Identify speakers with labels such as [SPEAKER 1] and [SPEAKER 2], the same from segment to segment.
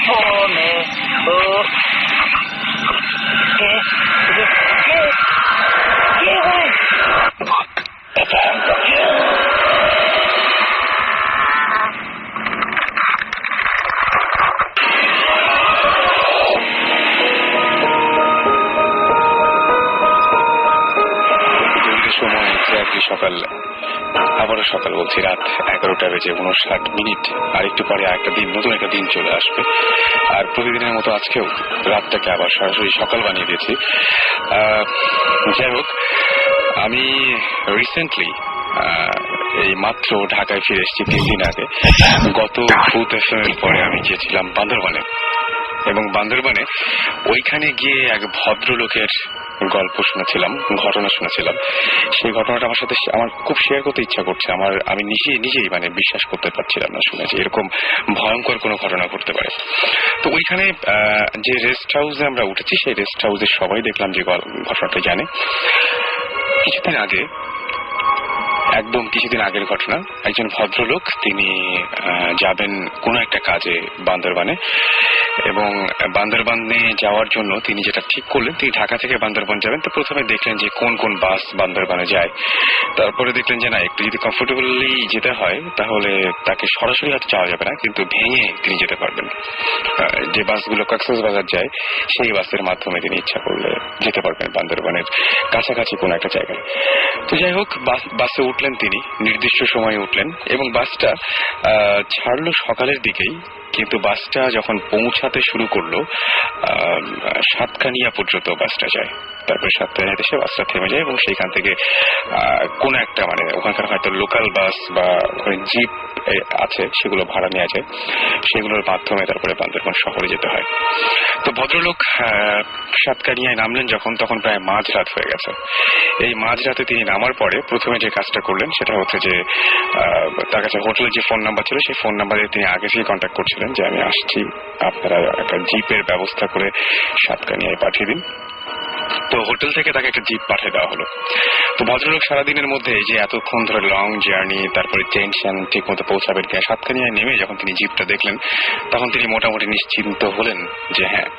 [SPEAKER 1] ফোনে ও কে কে কে ভাই
[SPEAKER 2] সময় সকাল, আবারও সকাল বলছি, রাত 11:59 আর একটু পরে একটা দিন, নতুন একটা দিন চলে আসবে। আর প্রতিদিনের মতো আজকেও রাতটাকে আবার সরাসরি সকাল বানিয়ে দিয়েছি। যাই হোক, আমি রিসেন্টলি এই মাত্র ঢাকায় ফিরে এসেছি 3 দিন আগে। গত ভূত FM এর পরে আমি গিয়েছিলাম বান্দরবানে, এবং বান্দরবানে ওইখানে গিয়ে এক ভদ্রলোকের গল্প শুনেছিলাম, ঘটনা শুনেছিলাম। সেই ঘটনাটা আমার সাথে আমার খুব শেয়ার করতে ইচ্ছা করছে। আমি নিজেই মানে বিশ্বাস করতে পারছিলাম না শুনে যে এরকম ভয়ঙ্কর কোনো ঘটনা ঘটতে পারে। তো ওইখানে যে রেস্ট হাউসে আমরা উঠেছি, সেই রেস্ট হাউসে সবাই দেখলাম যে ঘটনাটা জানে। কিছুদিন আগে, একদম কিছুদিন আগের ঘটনা, একজন ভদ্রলোক তিনি যাবেন কোনো একটা কাজে বান্দরবানে, এবং বান্দরবানে যাওয়ার জন্য তিনি যেটা ঠিক করলেন, তিনি ঢাকা থেকে বান্দরবান যাবেন। তো প্রথমে দেখলেন যে কোন কোন বাস বান্দরবানে যায়। তারপরে দেখলেন যে না, একটু যদি কমফোর্টেবলি যেতে হয় তাহলে তাকে সরাসরি হয়তো যাওয়া যাবে না, কিন্তু ভেঙে তিনি যেতে পারবেন। যে বাসগুলো কক্সবাজার যায় সেই বাসের মাধ্যমে তিনি ইচ্ছা করলে যেতে পারবেন বান্দরবানের কাছাকাছি কোনো একটা জায়গায়। তো যাই হোক, বাসে উঠলেন তিনি, নির্দিষ্ট সময়ে উঠলেন, এবং বাসটা ছাড়লো সকালের দিকেই। কিন্তু বাসটা যখন পৌঁছাতে শুরু করলো, সাতকানিয়া পর্যন্ত বাসটা যায়। তারপরে সাতকানিয়াতে এসে বাসটা থেমে যায়, এবং সেইখান থেকে কোন একটা মানে ওখানকার হয়তো লোকাল বাস বা ওখানে জিপ আছে, সেগুলো ভাড়া নেওয়া যায়। সেগুলোর মাধ্যমে তারপরে বান্দরবান শহরে যেতে হয়। তো ভদ্রলোক সাতকানিয়ায় নামলেন যখন, তখন প্রায় মাঝরাত হয়ে গেছে। এই মাঝরাতে তিনি নামার পরে প্রথমে যে কাজটা করলেন সেটা হচ্ছে যে তার কাছে হোটেলের যে ফোন নাম্বার ছিল, সেই ফোন নাম্বারে তিনি আগে থেকে কন্ট্যাক্ট করছিলেন যে আমি আসছি, আপনারা একটা জিপের ব্যবস্থা করে সাতকানিয়ায় পাঠিয়ে দিন। তো হোটেল থেকে তাকে একটা জিপ পাঠিয়ে দেওয়া হলো। তো ভদ্রলোক সারাদিনের মধ্যে যে এতক্ষণ ধরে লং জার্নি, তারপরে টেনশন, ঠিক মতো পৌঁছাবেন কিনা, সাতকানিয়ায় নেমে যখন তিনি জিপটা দেখলেন, তখন তিনি মোটামুটি নিশ্চিন্ত হলেন যে হ্যাঁ,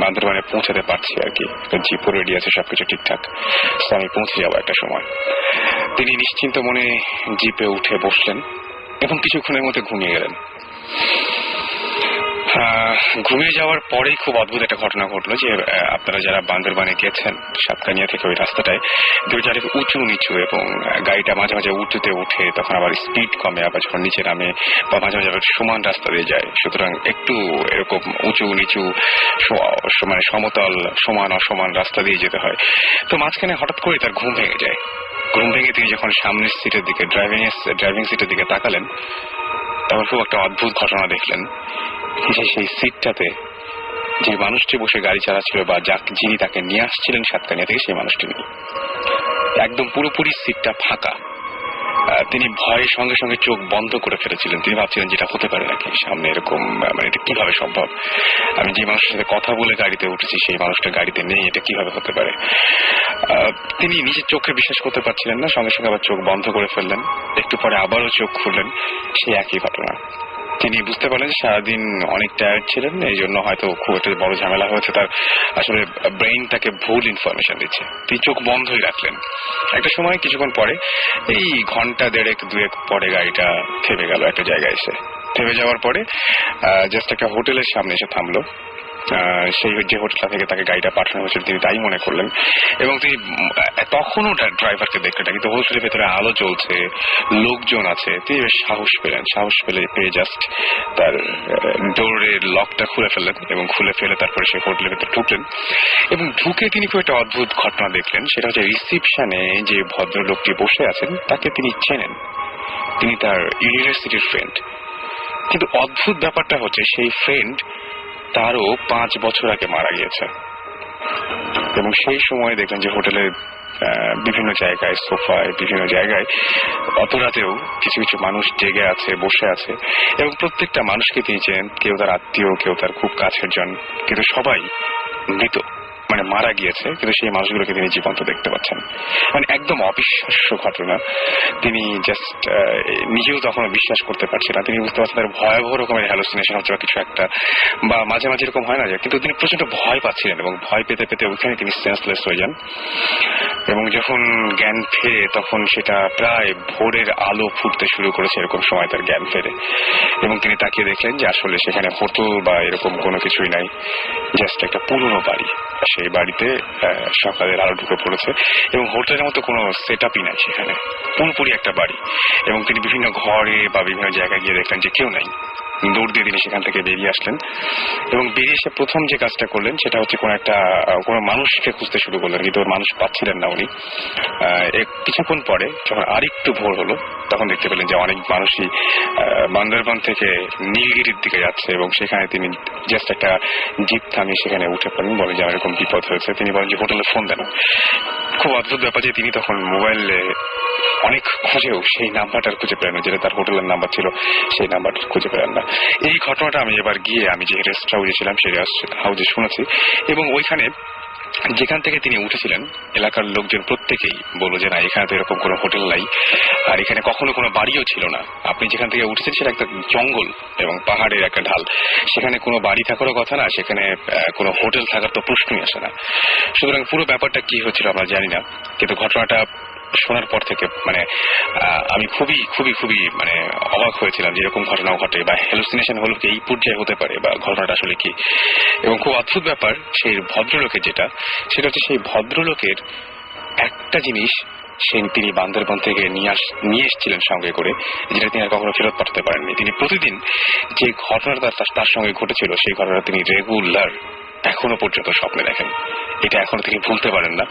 [SPEAKER 2] বান্দরবানে পৌঁছাতে পারছি আর কি, জিপও রেডি আছে, সবকিছু ঠিকঠাক, আমি পৌঁছে যাবো একটা সময়। তিনি নিশ্চিন্ত মনে জিপে উঠে বসলেন এবং কিছুক্ষণের মধ্যে ঘুমিয়ে গেলেন। ঘুমিয়ে যাওয়ার পরেই খুব অদ্ভুত একটা ঘটনা ঘটলো যে আপনারা যারা বান্দরবানে গেছেন, সাতকানিয়া থেকে ওই রাস্তাটায় চারিদিকে উঁচু নিচু, এবং গাড়িটা মাঝে মাঝে উঁচুতে উঠে, তখন আবার স্পিড কমে, আবার যখন নিচে নামে, বা মাঝে মাঝে আবার সমান রাস্তা দিয়ে যায়। সুতরাং একটু এরকম উঁচু নিচু, মানে সমতল, সমান অসমান রাস্তা দিয়ে যেতে হয়। তো মাঝখানে হঠাৎ করে তার ঘুম ভেঙে যায়। ঘুম ভেঙে তিনি যখন সামনের সিটের দিকে, ড্রাইভিং সিটের দিকে তাকালেন, তখন খুব একটা অদ্ভুত ঘটনা দেখলেন যে সেই সিটটাতে যে মানুষটি বসে গাড়ি চালাচ্ছিল, বা যিনি তাকে নিয়ে আসছিলেন সাতকানিয়া থেকে, সেই মানুষটি নেই। একদম পুরোপুরি সিটটা ফাঁকা। তিনি ভয়ের সঙ্গে সঙ্গে চোখ বন্ধ করে ফেলেছিলেন। তিনি ভাবছিলেন যেটা হতে পারে নাকি, সামনে এরকম, মানে এটা কিভাবে সম্ভব, আমি যে মানুষের সাথে কথা বলে গাড়িতে উঠেছি সেই মানুষটা গাড়িতে নেই, এটা কিভাবে হতে পারে। তিনি নিজের চোখে বিশ্বাস করতে পারছিলেন না, সঙ্গে সঙ্গে আবার চোখ বন্ধ করে ফেললেন। একটু পরে আবারও চোখ খুললেন, সেই একই ঘটনা। তিনি বুঝতে পারলেন সারাদিন অনেক টায়ার্ড ছিলেন, এই জন্য হয়তো খুব একটা বড় ঝামেলা হয়েছে, তার আসলে ব্রেইন তাকে ভুল ইনফরমেশন দিচ্ছে। তিনি চোখ বন্ধই রাখলেন। একটা সময়, কিছুক্ষণ পরে, এই ঘন্টা দেড়েক দুয়েক পরে গাড়িটা থেমে গেল একটা জায়গায় এসে। থেমে যাওয়ার পরে জাস্ট একটা হোটেলের সামনে এসে থামলো। সেই যে হোটেলটা থেকে তাকে গাড়িটা পাঠানো হয়েছিল তিনি তাই মনে করলেন, এবং তিনি তখনও ড্রাইভারকে দেখলেন, কিন্তু হোটেলের ভেতরে আলো চলছে, লোকজন আছে। তিনি বেশ সাহস পেয়ে জাস্ট তার ডোরের লকটা খুলে ফেললেন, এবং খুলে ফেলে তারপরে সেই হোটেলের ভেতরে ঢুকলেন। এবং ঢুকে তিনি খুব একটা অদ্ভুত ঘটনা দেখলেন। সেটা হচ্ছে রিসিপশনে যে ভদ্রলোকটি বসে আছেন তাকে তিনি চেনেন, তিনি তার ইউনিভার্সিটির ফ্রেন্ড। কিন্তু অদ্ভুত ব্যাপারটা হচ্ছে সেই ফ্রেন্ড তারও 5 বছর আগে মারা গিয়েছে। এবং সেই সময় দেখলেন যে হোটেলের বিভিন্ন জায়গায়, সোফায়, বিভিন্ন জায়গায় অত রাতেও কিছু কিছু মানুষ জেগে আছে, বসে আছে, এবং প্রত্যেকটা মানুষকে তিনি চেনেন। কেউ তার আত্মীয়, কেউ তার খুব কাছের জন, কিন্তু সবাই মৃত। মানে সেখানে মারা গিয়েছে, কিন্তু সেই মানুষগুলোকে তিনি জীবন্ত দেখতে পাচ্ছেন। মানে একদম অবিশ্বাস্য ঘটনা। তিনি জাস্ট নিজেও তখন বিশ্বাস করতে পারছেন না। তিনি বুঝতে পারছেন তার ভয়াবহ রকমের হ্যালুসিনেশন হচ্ছে বা কিছু একটা, বা মাঝে মাঝে এরকম হয় না যে, কিন্তু তিনি প্রচন্ড ভয় পাচ্ছিলেন এবং ভয় পেতে পেতে ওইখানে তিনি সেন্সলেস হয়ে যান। এবং যখন জ্ঞান ফেরে তখন সেটা প্রায় ভোরের আলো ফুটতে শুরু করেছে, এরকম সময় তার জ্ঞান ফেরে এবং তিনি তাকিয়ে দেখলেন যে আসলে সেখানে হোটেল বা এরকম কোনো কিছুই নাই, জাস্ট একটা পুরনো বাড়ি। সেই বাড়িতে সকালের আলো ঢুকে পড়েছে এবং হোটেলের মতো কোনো সেট আপই নাই, সেখানে পুরোপুরি একটা বাড়ি। এবং তিনি বিভিন্ন ঘরে বা বিভিন্ন জায়গায় গিয়ে দেখলেন যে কেউ নাই। দৌড় দিয়ে তিনি সেখান থেকে বেরিয়ে আসলেন এবং বেরিয়ে এসে প্রথম যে কাজটা করলেন সেটা হচ্ছে কোনো মানুষকে খুঁজতে শুরু করলেন, কিন্তু ওর মানুষ পাচ্ছিলেন না উনি। কিছুক্ষণ পরে যখন আরেকটু ভোর হলো তখন দেখতে পেলেন যে অনেক মানুষই বান্দরবান থেকে নীলগিরির দিকে যাচ্ছে এবং সেখানে তিনি জাস্ট একটা জিপ থামিয়ে সেখানে উঠে পড়েন। বলেন যে আমার এরকম বিপদ হয়েছে। তিনি বলেন যে হোটেলে ফোন দেন। খুব অদ্ভুত ব্যাপার যে তিনি তখন মোবাইলে অনেক খুঁজেও সেই নাম্বারটা খুঁজে পেলেন না, যেটা তার হোটেলের নাম্বার ছিল সেই নাম্বারটা খুঁজে পেলেন না। এই ঘটনাটা আমি এবার গিয়ে আমি যে রেস্ট হাউসে ছিলাম সেই রেস্ট হাউসে শুনেছি এবং ওইখানে যেখান থেকে তিনি উঠেছিলেন এলাকার লোকজন প্রত্যেকেই বলল যে না, এখানে তো এরকম কোনো হোটেল নাই, আর এখানে কখনো কোনো বাড়িও ছিল না। আপনি যেখান থেকে উঠেছেন সেটা একটা জঙ্গল এবং পাহাড়ের একটা ঢাল, সেখানে কোনো বাড়ি থাকারও কথা না, সেখানে কোনো হোটেল থাকার তো প্রশ্নই আসে না। সুতরাং পুরো ব্যাপারটা কি হচ্ছিল আমরা জানি না, কিন্তু ঘটনাটা শোনার পর থেকে মানে আমি খুবই খুবই খুবই মানে অবাক হয়েছিলাম যে এরকম ঘটনাও ঘটে বা হ্যালুসিনেশন হলো কি এই পর্যায়ে হতে পারে বা ঘটনাটা আসলে কি। এবং খুব অদ্ভুত ব্যাপার সেই ভদ্রলোকের সেটা হচ্ছে সেই ভদ্রলোকের একটা জিনিস তিনি বান্দরবান থেকে নিয়ে এসেছিলেন সঙ্গে করে, যেটা তিনি আর কখনো ফেরত পাঠাতে পারেননি। তিনি প্রতিদিন যে ঘটনাটা তার সঙ্গে ঘটেছিল সেই ঘটনা তিনি রেগুলার এখনো পর্যন্ত স্বপ্নে দেখেন। এটা এখনো তিনি ভুলতে পারেন না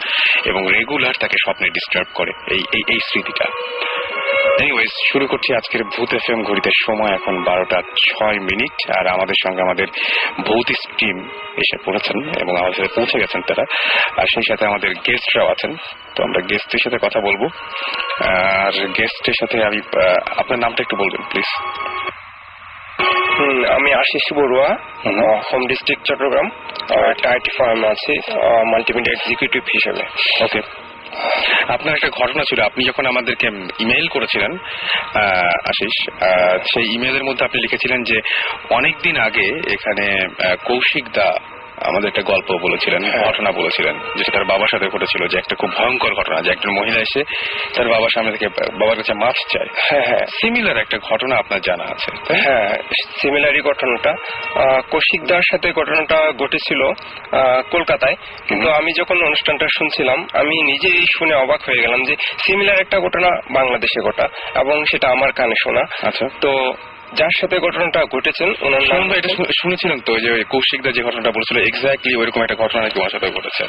[SPEAKER 2] এবং রেগুলার তাকে স্বপ্নে ডিস্টার্ব করে এই স্মৃতিটা। এনিওয়েজ, শুরু করছি আজকের ভূত এফএম। ঘড়িতে সময় এখন 12:06 আর আমাদের সঙ্গে আমাদের ভৌতিক টিম এসে পড়েছেন এবং আমাদের সাথে পৌঁছে গেছেন তারা, আর সেই সাথে আমাদের গেস্টরাও আছেন। তো আমরা গেস্টের সাথে কথা বলবো। আর গেস্টের সাথে আমি আপনার নামটা একটু বলবেন প্লিজ।
[SPEAKER 3] আমি আশিস বড়ুয়া, হোম ডিস্ট্রিক্ট চট্টগ্রাম, টাইটি ফার্ম আছি মাল্টিমিডিয়া এক্সিকিউটিভ হিসেবে।
[SPEAKER 2] ওকে, আপনার একটা ঘটনা ছিল, আপনি যখন আমাদেরকে ইমেইল করেছিলেন আশিস, সেই ইমেইলের মধ্যে আপনি লিখেছিলেন যে অনেকদিন আগে এখানে কৌশিক দা আমাদের একটা গল্প বলেছিলেন, ঘটনা বলেছিলেন, যেটা তার বাবার সাথে ঘটেছিল, যে একটা খুব ভয়ঙ্কর ঘটনা, যে একজন মহিলা এসে তার বাবার সামনে থেকে বাবার কাছে মাছ চায়। হ্যাঁ, সিমিলার একটা ঘটনা আপনার জানা আছে?
[SPEAKER 3] হ্যাঁ, সিমিলারই ঘটনাটা কৌশিকদার সাথে ঘটনাটা ঘটেছিল কলকাতায়, কিন্তু আমি যখন অনুষ্ঠানটা শুনছিলাম আমি নিজেই শুনে অবাক হয়ে গেলাম যে সিমিলার একটা ঘটনা বাংলাদেশে ঘটা এবং সেটা আমার কানে শোনা।
[SPEAKER 2] আচ্ছা,
[SPEAKER 3] তো যার সাথে ঘটনাটা ঘটেছেন ওনার নাম
[SPEAKER 2] এটা শুনেছিলেন তো, যে কৌশিকদা যে ঘটনাটা বলেছিল এক্স্যাক্টলি ওইরকম একটা ঘটনা নাকি ওনার সাথে ঘটেছে?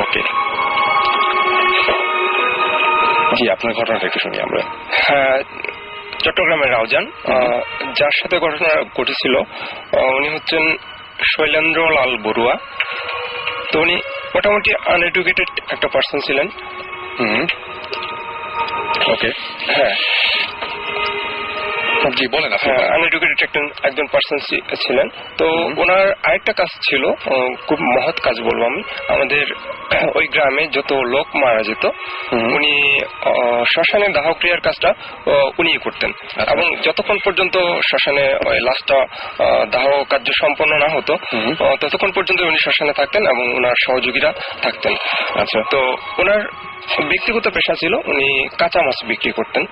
[SPEAKER 2] ওকে, জি, আপনার ঘটনাটা একটু শুনি আমরা।
[SPEAKER 3] হ্যাঁ, চট্টগ্রামের রাউজান, যার সাথে ঘটনা ঘটেছিল উনি হচ্ছেন শৈলেন্দ্র লাল বড়ুয়া। তো উনি মোটামুটি আনএডুকেটেড একটা পার্সন ছিলেন।
[SPEAKER 2] ওকে,
[SPEAKER 3] হ্যাঁ,
[SPEAKER 2] জি বলেন।
[SPEAKER 3] আনএডুকেটেড একজন পার্সন ছিলেন। তো ওনার আরেকটা কাজ ছিল, খুব মহৎ কাজ বলবো আমি। আমাদের ওই গ্রামে যত লোক মারা যেত উনি শ্মশানে দাহ ক্রিয়ার কাজটা উনি করতেন, এবং যতক্ষণ পর্যন্ত শ্মশানে ওই লাশটা দাহ কার্য সম্পন্ন না হতো ততক্ষণ পর্যন্ত উনি শ্মশানে থাকতেন এবং ওনার সহযোগীরা থাকতেন।
[SPEAKER 2] আচ্ছা,
[SPEAKER 3] তো ওনার ব্যক্তিগত পেশা ছিল উনি কাঁচা মাছ বিক্রি করতেন।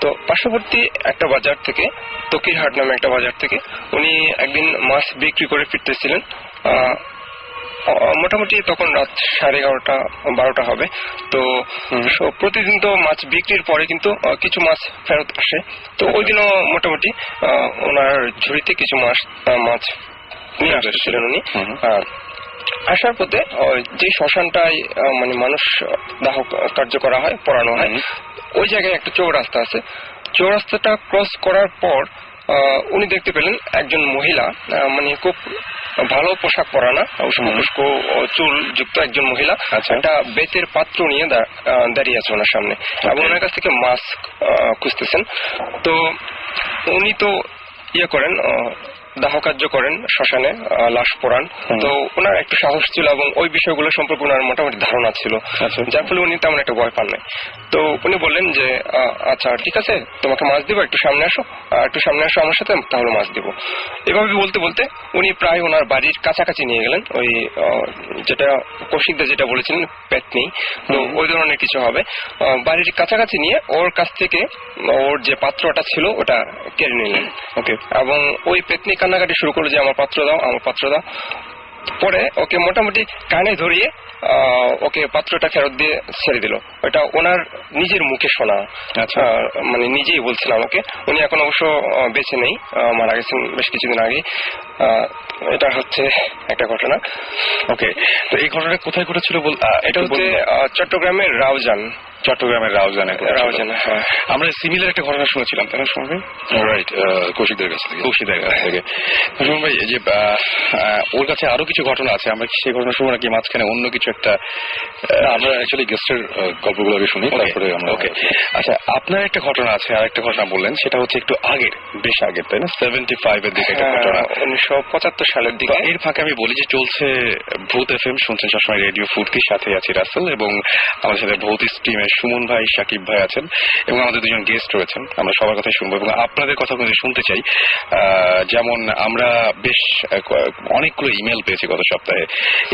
[SPEAKER 3] তো পার্শ্ববর্তী একটা বাজার থেকে, তকিরহাট নামে একটা বাজার থেকে উনি একদিন মাছ বিক্রি করে ফিরতেছিলেন। মোটামুটি তখন রাত 11:30-12টা হবে। তো প্রতিদিন তো মাছ বিক্রির পরে কিন্তু কিছু মাছ ফেরত আসে। তো ওই দিনও মোটামুটি ওনার ঝুড়িতে কিছু মাছ নিয়ে আসছিলেন উনি। আসার পথে যে শ্মশানটায় মানে মানুষ দাহ কার্য করা হয়, পোড়ানো হয়, ওই জায়গায় একটা চৌরাস্তা আছে। চৌরাস্তাটা ক্রস করার পর উনি দেখতে পেলেন একজন মহিলা, মানে খুব ভালো পোশাক পরানা, উস্কো চুল যুক্ত একজন মহিলা একটা বেতের পাত্র নিয়ে দাঁড়িয়ে আছে ওনার সামনে এবং ওনার কাছ থেকে মাছ খুঁজতেছেন। তো উনি তো করেন, দাহ কার্য করেন শ্মশানে, লাশ পোড়ান। তো ওনার একটু সাহস ছিল এবং ওই বিষয়গুলো সম্পর্কে ওনার মোটামুটি ধারণা ছিল, যার ফলে উনি তেমন একটা ভয় পান নাই। তো উনি বললেন যে আচ্ছা ঠিক আছে, তোমাকে মাছ দিব, একটু সামনে আসো, একটু সামনে আসো আমার সাথে, তাহলে মাছ দিব। এভাবে বলতে বলতে উনি প্রায় ওনার বাড়ির কাছাকাছি নিয়ে গেলেন। ওই যেটা কৌশিকদা যেটা বলেছিলেন পেতনি, তো ওই ধরনের কিছু হবে। বাড়ির কাছাকাছি নিয়ে ওর কাছ থেকে ওর যে পাত্রটা ছিল ওটা কেড়ে নিলেন। ওকে, এবং ওই পেতনি কান্নাকাটি শুরু করলো যে আমার পাত্র দাও, আমার পাত্র দাও। পরে ওকে মোটামুটি কানে ধরিয়ে ওকে পাত্রটা ফেরত দিয়ে ছেড়ে দিল। ওটা ওনার নিজের মুখে শোনা, মানে নিজেই বলছেন আমাকে। উনি এখন অবশ্য বেঁচে নেই, মারা গেছেন বেশ কিছুদিন আগে। এটা হচ্ছে একটা ঘটনা।
[SPEAKER 2] ওকে, তো এই ঘটনাটা কোথায় ঘটেছিল?
[SPEAKER 3] এটা হচ্ছে চট্টগ্রামের রাউজান।
[SPEAKER 2] চট্টগ্রামের রাউজানে।
[SPEAKER 3] হ্যাঁ,
[SPEAKER 2] আমরা সিমিলার একটা ঘটনা শুনেছিলাম, তাই না সুমন ভাই? রাইট, কৌশিকদের কাছ থেকে। সুমন ভাই, যে ওর কাছে আরো কিছু ঘটনা আছে, আমরা সেই ঘটনা শুনবো নাকি মাঝখানে অন্য কিছু একটা?
[SPEAKER 4] আমরা অ্যাকচুয়ালি গেস্টের গল্পগুলো আগে শুনি, তারপরে আমরা।
[SPEAKER 2] ওকে, আচ্ছা, আপনার একটা ঘটনা আছে, আর একটা ঘটনা বললেন, সেটা হচ্ছে একটু আগের, বেশ আগের, তাই না? 75 এর দিকে একটা ঘটনা,
[SPEAKER 3] 1975 সালের দিকে।
[SPEAKER 2] এর ফাঁকে আমি বলি যে চলছে ভূত এফএম, শুনছেন সবসময় রেডিও ফুর্তির সাথে আছি রাসেল, এবং আমাদের সাথে ভৌতিক টিমের সুমন ভাই, সাকিব ভাই আছেন, এবং আমাদের দুজন গেস্ট রয়েছেন। আমরা সবার কথাই শুনবো এবং আপনাদের কথা শুনতে চাই। যেমন আমরা বেশ অনেকগুলো ইমেল পেয়েছি গত সপ্তাহে।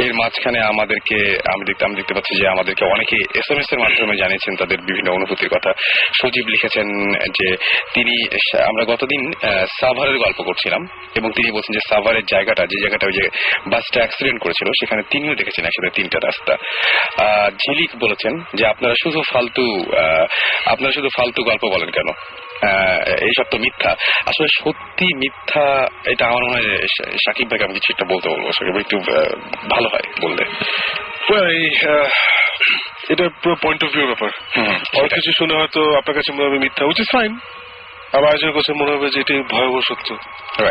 [SPEAKER 2] এর মাঝখানে আমাদেরকে আমি দেখতে পাচ্ছি যে আমাদেরকে অনেকে SMS এর মাধ্যমে জানিয়েছেন তাদের বিভিন্ন অনুভূতির কথা। সজীব লিখেছেন যে তিনি, আমরা গতদিন সাভারের গল্প করছিলাম এবং তিনি বলছেন যে সাভারের জায়গাটা, যে জায়গাটা ওই যে বাসটা অ্যাক্সিডেন্ট করেছিল, সেখানে তিনিও দেখেছেন একসাথে 3টা রাস্তা। ঝিলিক বলেছেন যে আপনারা শুধু ফালতু গল্প বলেন কেন, এইসব তো মিথ্যা। আসলে সত্যি মিথ্যা, এটা আমার মনে হয় সাকিব ভাইকে আমি কিছু একটা বলতে বলবো, সাকিব একটু ভালো হয় বললে।
[SPEAKER 4] এটা পুরো পয়েন্ট অফ ভিউ ব্যাপার। অনেক কিছু শুনে হয়তো আপনার কাছে মনে হবে মিথ্যা, উইচ ইজ ফাইন। আবার একজনের কাছে মনে হবে যে এটি ভয়াবহ সত্য,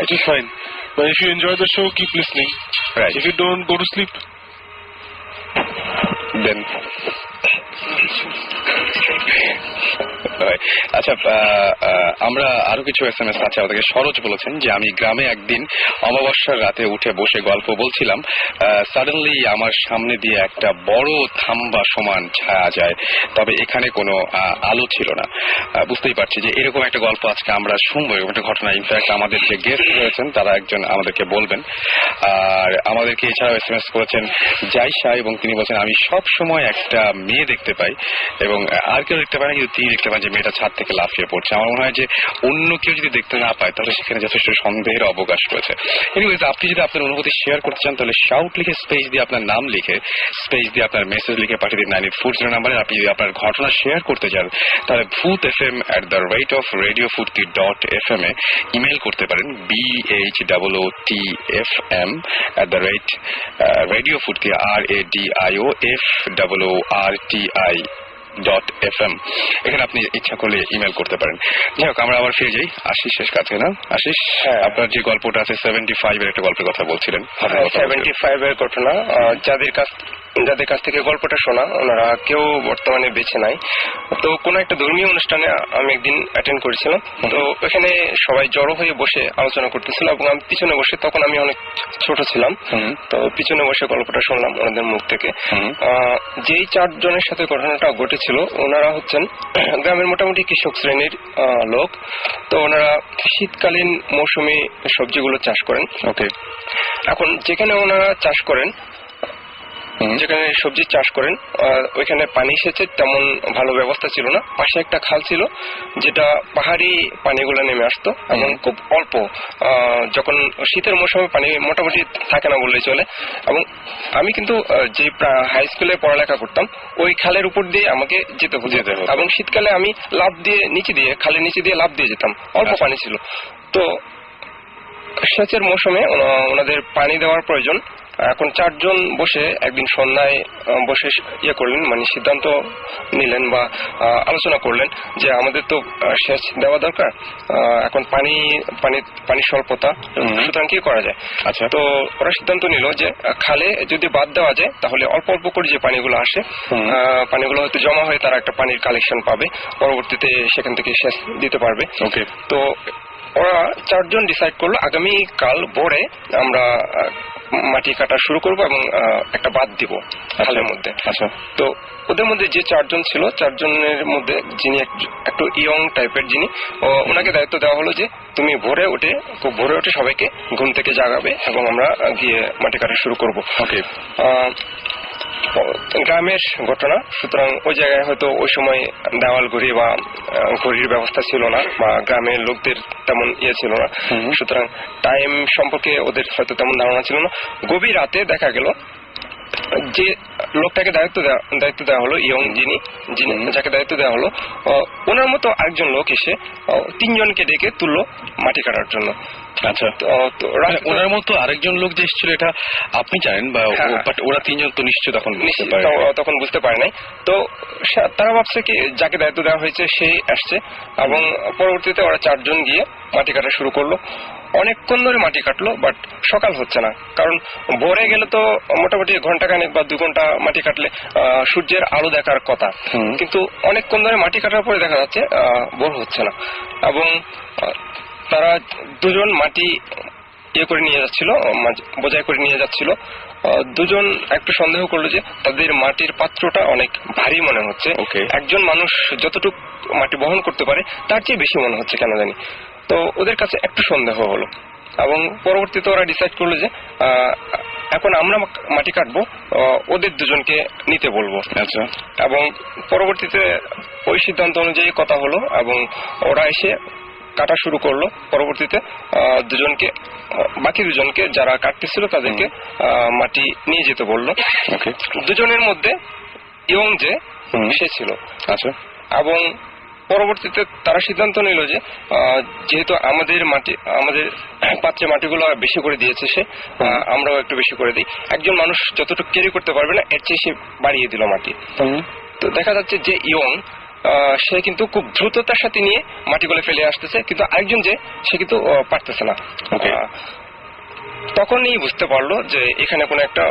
[SPEAKER 4] it is fine. But if you enjoy the show, keep listening. Right. If you don't, go to sleep.
[SPEAKER 2] Then আচ্ছা, আমরা আরো কিছু SMS আছে আমাদেরকে। সরোজ বলেছেন যে আমি গ্রামে একদিন অমাবস্যার রাতে উঠে বসে গল্প বলছিলাম, সাডেনলি আমার সামনে দিয়ে একটা বড় থাম্বা সমান ছায়া যায়, তবে এখানে কোনো আলো ছিল না। বুঝতেই পারছি যে এরকম একটা গল্প আজকে আমরা শুনবো, এরকম একটা ঘটনা। ইনফ্যাক্ট আমাদের যে গেস্ট রয়েছেন তারা একজন আমাদেরকে বলবেন। আর আমাদেরকে এছাড়াও SMS করেছেন জাইশা, এবং তিনি বলছেন আমি সব সময় একটা মেয়ে দেখতে পাই, এবং আর কেউ দেখতে পায় না, কিন্তু তিনি দেখতে পান যে মেয়েটা ছাদ থেকে লাফিয়ে পড়ছে। আমার মনে হয় যে অন্য কেউ যদি দেখতে না পায় তাহলে সেখানে যথেষ্ট সন্দেহের অবকাশ রয়েছে। এনিওয়েজ, আপনি যদি আপনার অনুভূতি শেয়ার করতে চান তাহলে শাউট লিখে স্পেস দিয়ে আপনার নাম লিখে, স্পেস দিয়ে আপনার মেসেজ লিখে পাঠিয়ে দিন 9840 নাম্বারে। আপনি যদি আপনার ঘটনা শেয়ার করতে চান তাহলে bhootfm@radiofurti.fm এ ইমেল করতে পারেন, BHOOTFM@radiofurti RADIOFORTI.FM। এখানে আপনি ইচ্ছা করলে ইমেল করতে পারেন। যাই হোক, আমরা আবার ফিরে যাই আশিসের কাছে। না আশিস, আপনার যে গল্পটা আছে 75 এর একটা গল্পের কথা বলছিলেন।
[SPEAKER 3] 75 এর ঘটনা, যাদের কাছ থেকে গল্পটা শোনা ওনারা কেউ বর্তমানে বেঁচে নাই। তো কোন একটা ধর্মীয় অনুষ্ঠানে আমি একদিন অ্যাটেন্ড করেছিলাম। তো ওখানে সবাই জড়ো হয়ে বসে আলোচনা করতেছিল এবং আমি পিছনে বসে, তখন আমি অনেক ছোট ছিলাম, তো পিছনে বসে গল্পটা শুনলাম ওনাদের মুখ থেকে। যেই 4 জনের সাথে ঘটনাটা ঘটেছিল ওনারা হচ্ছেন গ্রামের মোটামুটি কৃষক শ্রেণীর লোক। তো ওনারা শীতকালীন মৌসুমী সবজিগুলো চাষ করেন। ওকে, এখন যেখানে ওনারা চাষ করেন, যেখানে সবজি চাষ করেন, ওইখানে পানি সেচের তেমন ভালো ব্যবস্থা ছিল না। পাশে একটা খাল ছিল যেটা পাহাড়ি পানিগুলো নেমে আসতো এবং খুব অল্প। যখন শীতের মৌসুমে পানি মোটামুটি থাকে না বললেই চলে। এবং আমি কিন্তু যে হাই স্কুলে পড়ালেখা করতাম ওই খালের উপর দিয়ে আমাকে যেতে হতো, এবং শীতকালে আমি লাফ দিয়ে খালের নিচে দিয়ে লাফ দিয়ে যেতাম, অল্প পানি ছিল। তো সেচের মৌসুমে ওনাদের পানি দেওয়ার প্রয়োজন। এখন 4 জন বসে একদিন সন্ধ্যায় বসে করলেন, মানে সিদ্ধান্ত নিলেন বা আলোচনা করলেন যে আমাদের তো সেচ দেওয়া দরকার, এখন পানি স্বল্পতা, সুতরাং কি করা যায়। আচ্ছা, তো ওরা সিদ্ধান্ত নিল যে খালে যদি বাদ দেওয়া যায় তাহলে অল্প অল্প করে যে পানিগুলো আসে, পানিগুলো হয়তো জমা হয়ে তারা একটা পানির কালেকশন পাবে, পরবর্তীতে সেখান থেকে সেচ দিতে পারবে। ওকে, তো ওরা 4 জন ডিসাইড করলো আগামীকাল ভোরে আমরা মাটি কাটা শুরু করব এবং একটা বাদ দিব খালের মধ্যে।
[SPEAKER 2] আচ্ছা,
[SPEAKER 3] তো ওদের মধ্যে যে 4 জন ছিল, 4 জনের মধ্যে যিনি একটু ইয়ং টাইপের যিনি, ওনাকে দায়িত্ব দেওয়া হলো যে তুমি খুব ভোরে উঠে সবাইকে ঘুম থেকে জাগাবে এবং আমরা গিয়ে মাটি কাটা শুরু করব।
[SPEAKER 2] ওকে।
[SPEAKER 3] গ্রামের ঘটনা, সুতরাং ওই জায়গায় হয়তো ওই সময় দেওয়াল ঘড়ি বা ঘড়ির ব্যবস্থা ছিল না, বা গ্রামের লোকদের তেমন ছিল না, সুতরাং টাইম সম্পর্কে ওদের হয়তো তেমন ধারণা ছিল না। গভীর রাতে দেখা গেল যে লোকটাকে দায়িত্ব দেওয়া হলো, ইয়ং যিনি যাকে দায়িত্ব দেওয়া হলো, ওনার মতো আরেকজন লোক এসে 3 জনকে ডেকে তুললো মাটি কাটার জন্য।
[SPEAKER 2] আচ্ছা, ওনার মতো আরেকজন লোক যে এসেছিল এটা আপনি জানেন, বা ওরা 3 জন তো নিশ্চয়
[SPEAKER 3] তখন বুঝতে পারে নাই। তো তারা ভাবছে কি যাকে দায়িত্ব দেওয়া হয়েছে সেই আসছে, এবং পরবর্তীতে ওরা 4 জন গিয়ে মাটি কাটা শুরু করলো। অনেকক্ষণ ধরে মাটি কাটলো, বাট সকাল হচ্ছে না, কারণ ভোরে গেলে তো মোটামুটি ঘন্টাখানেক বা 2 ঘন্টা মাটি কাটলে সূর্যের আলো দেখার কথা, কিন্তু অনেকক্ষণ ধরে মাটি কাটার পরে দেখা যাচ্ছে ভোর হচ্ছে না। এবং তারা 2 জন মাটি করে নিয়ে যাচ্ছিল, বোঝাই করে নিয়ে যাচ্ছিল। 2 জন একটু সন্দেহ করলো যে তাদের মাটির পাত্রটা অনেক ভারী মনে হচ্ছে। একজন মানুষ যতটুকু মাটি বহন করতে পারে তার চেয়ে বেশি মনে হচ্ছে কেন জানি। তো ওদের কাছে একটু সন্দেহ হলো, এবং পরবর্তীতে ওরা ডিসাইড করলো যে এখন আমরা মাটি কাটবো, ওদের 2 জনকে নিতে বলবো।
[SPEAKER 2] আচ্ছা,
[SPEAKER 3] এবং পরবর্তীতে ওই সিদ্ধান্ত অনুযায়ী কথা হলো, এবং ওরা এসে কাটা শুরু করলো। পরবর্তীতে বাকি 2 জনকে যারা কাটতেছিল তাদেরকে মাটি নিয়ে যেতে বললো। 2 জনের মধ্যে ইয়ং যে সে ছিল।
[SPEAKER 2] আচ্ছা, এবং
[SPEAKER 3] পরবর্তীতে তারা সিদ্ধান্ত নিল যে যেহেতু আমাদের পাত্রে মাটিগুলো বেশি করে দিয়েছে সে, আমরাও একটু বেশি করে দিই। একজন মানুষ যতটুকু ক্যারি করতে পারবে না এর চেয়ে সে বাড়িয়ে দিল মাটি। তো দেখা যাচ্ছে যে ইয়ং সে কিন্তু খুব দ্রুততার সাথে নিয়ে মাটিগুলো ফেলে আসতেছে, কিন্তু আরেকজন যে সে কিন্তু পারতেছে না। তখনই বুঝতে পারলো যে এখানে কোনো একটা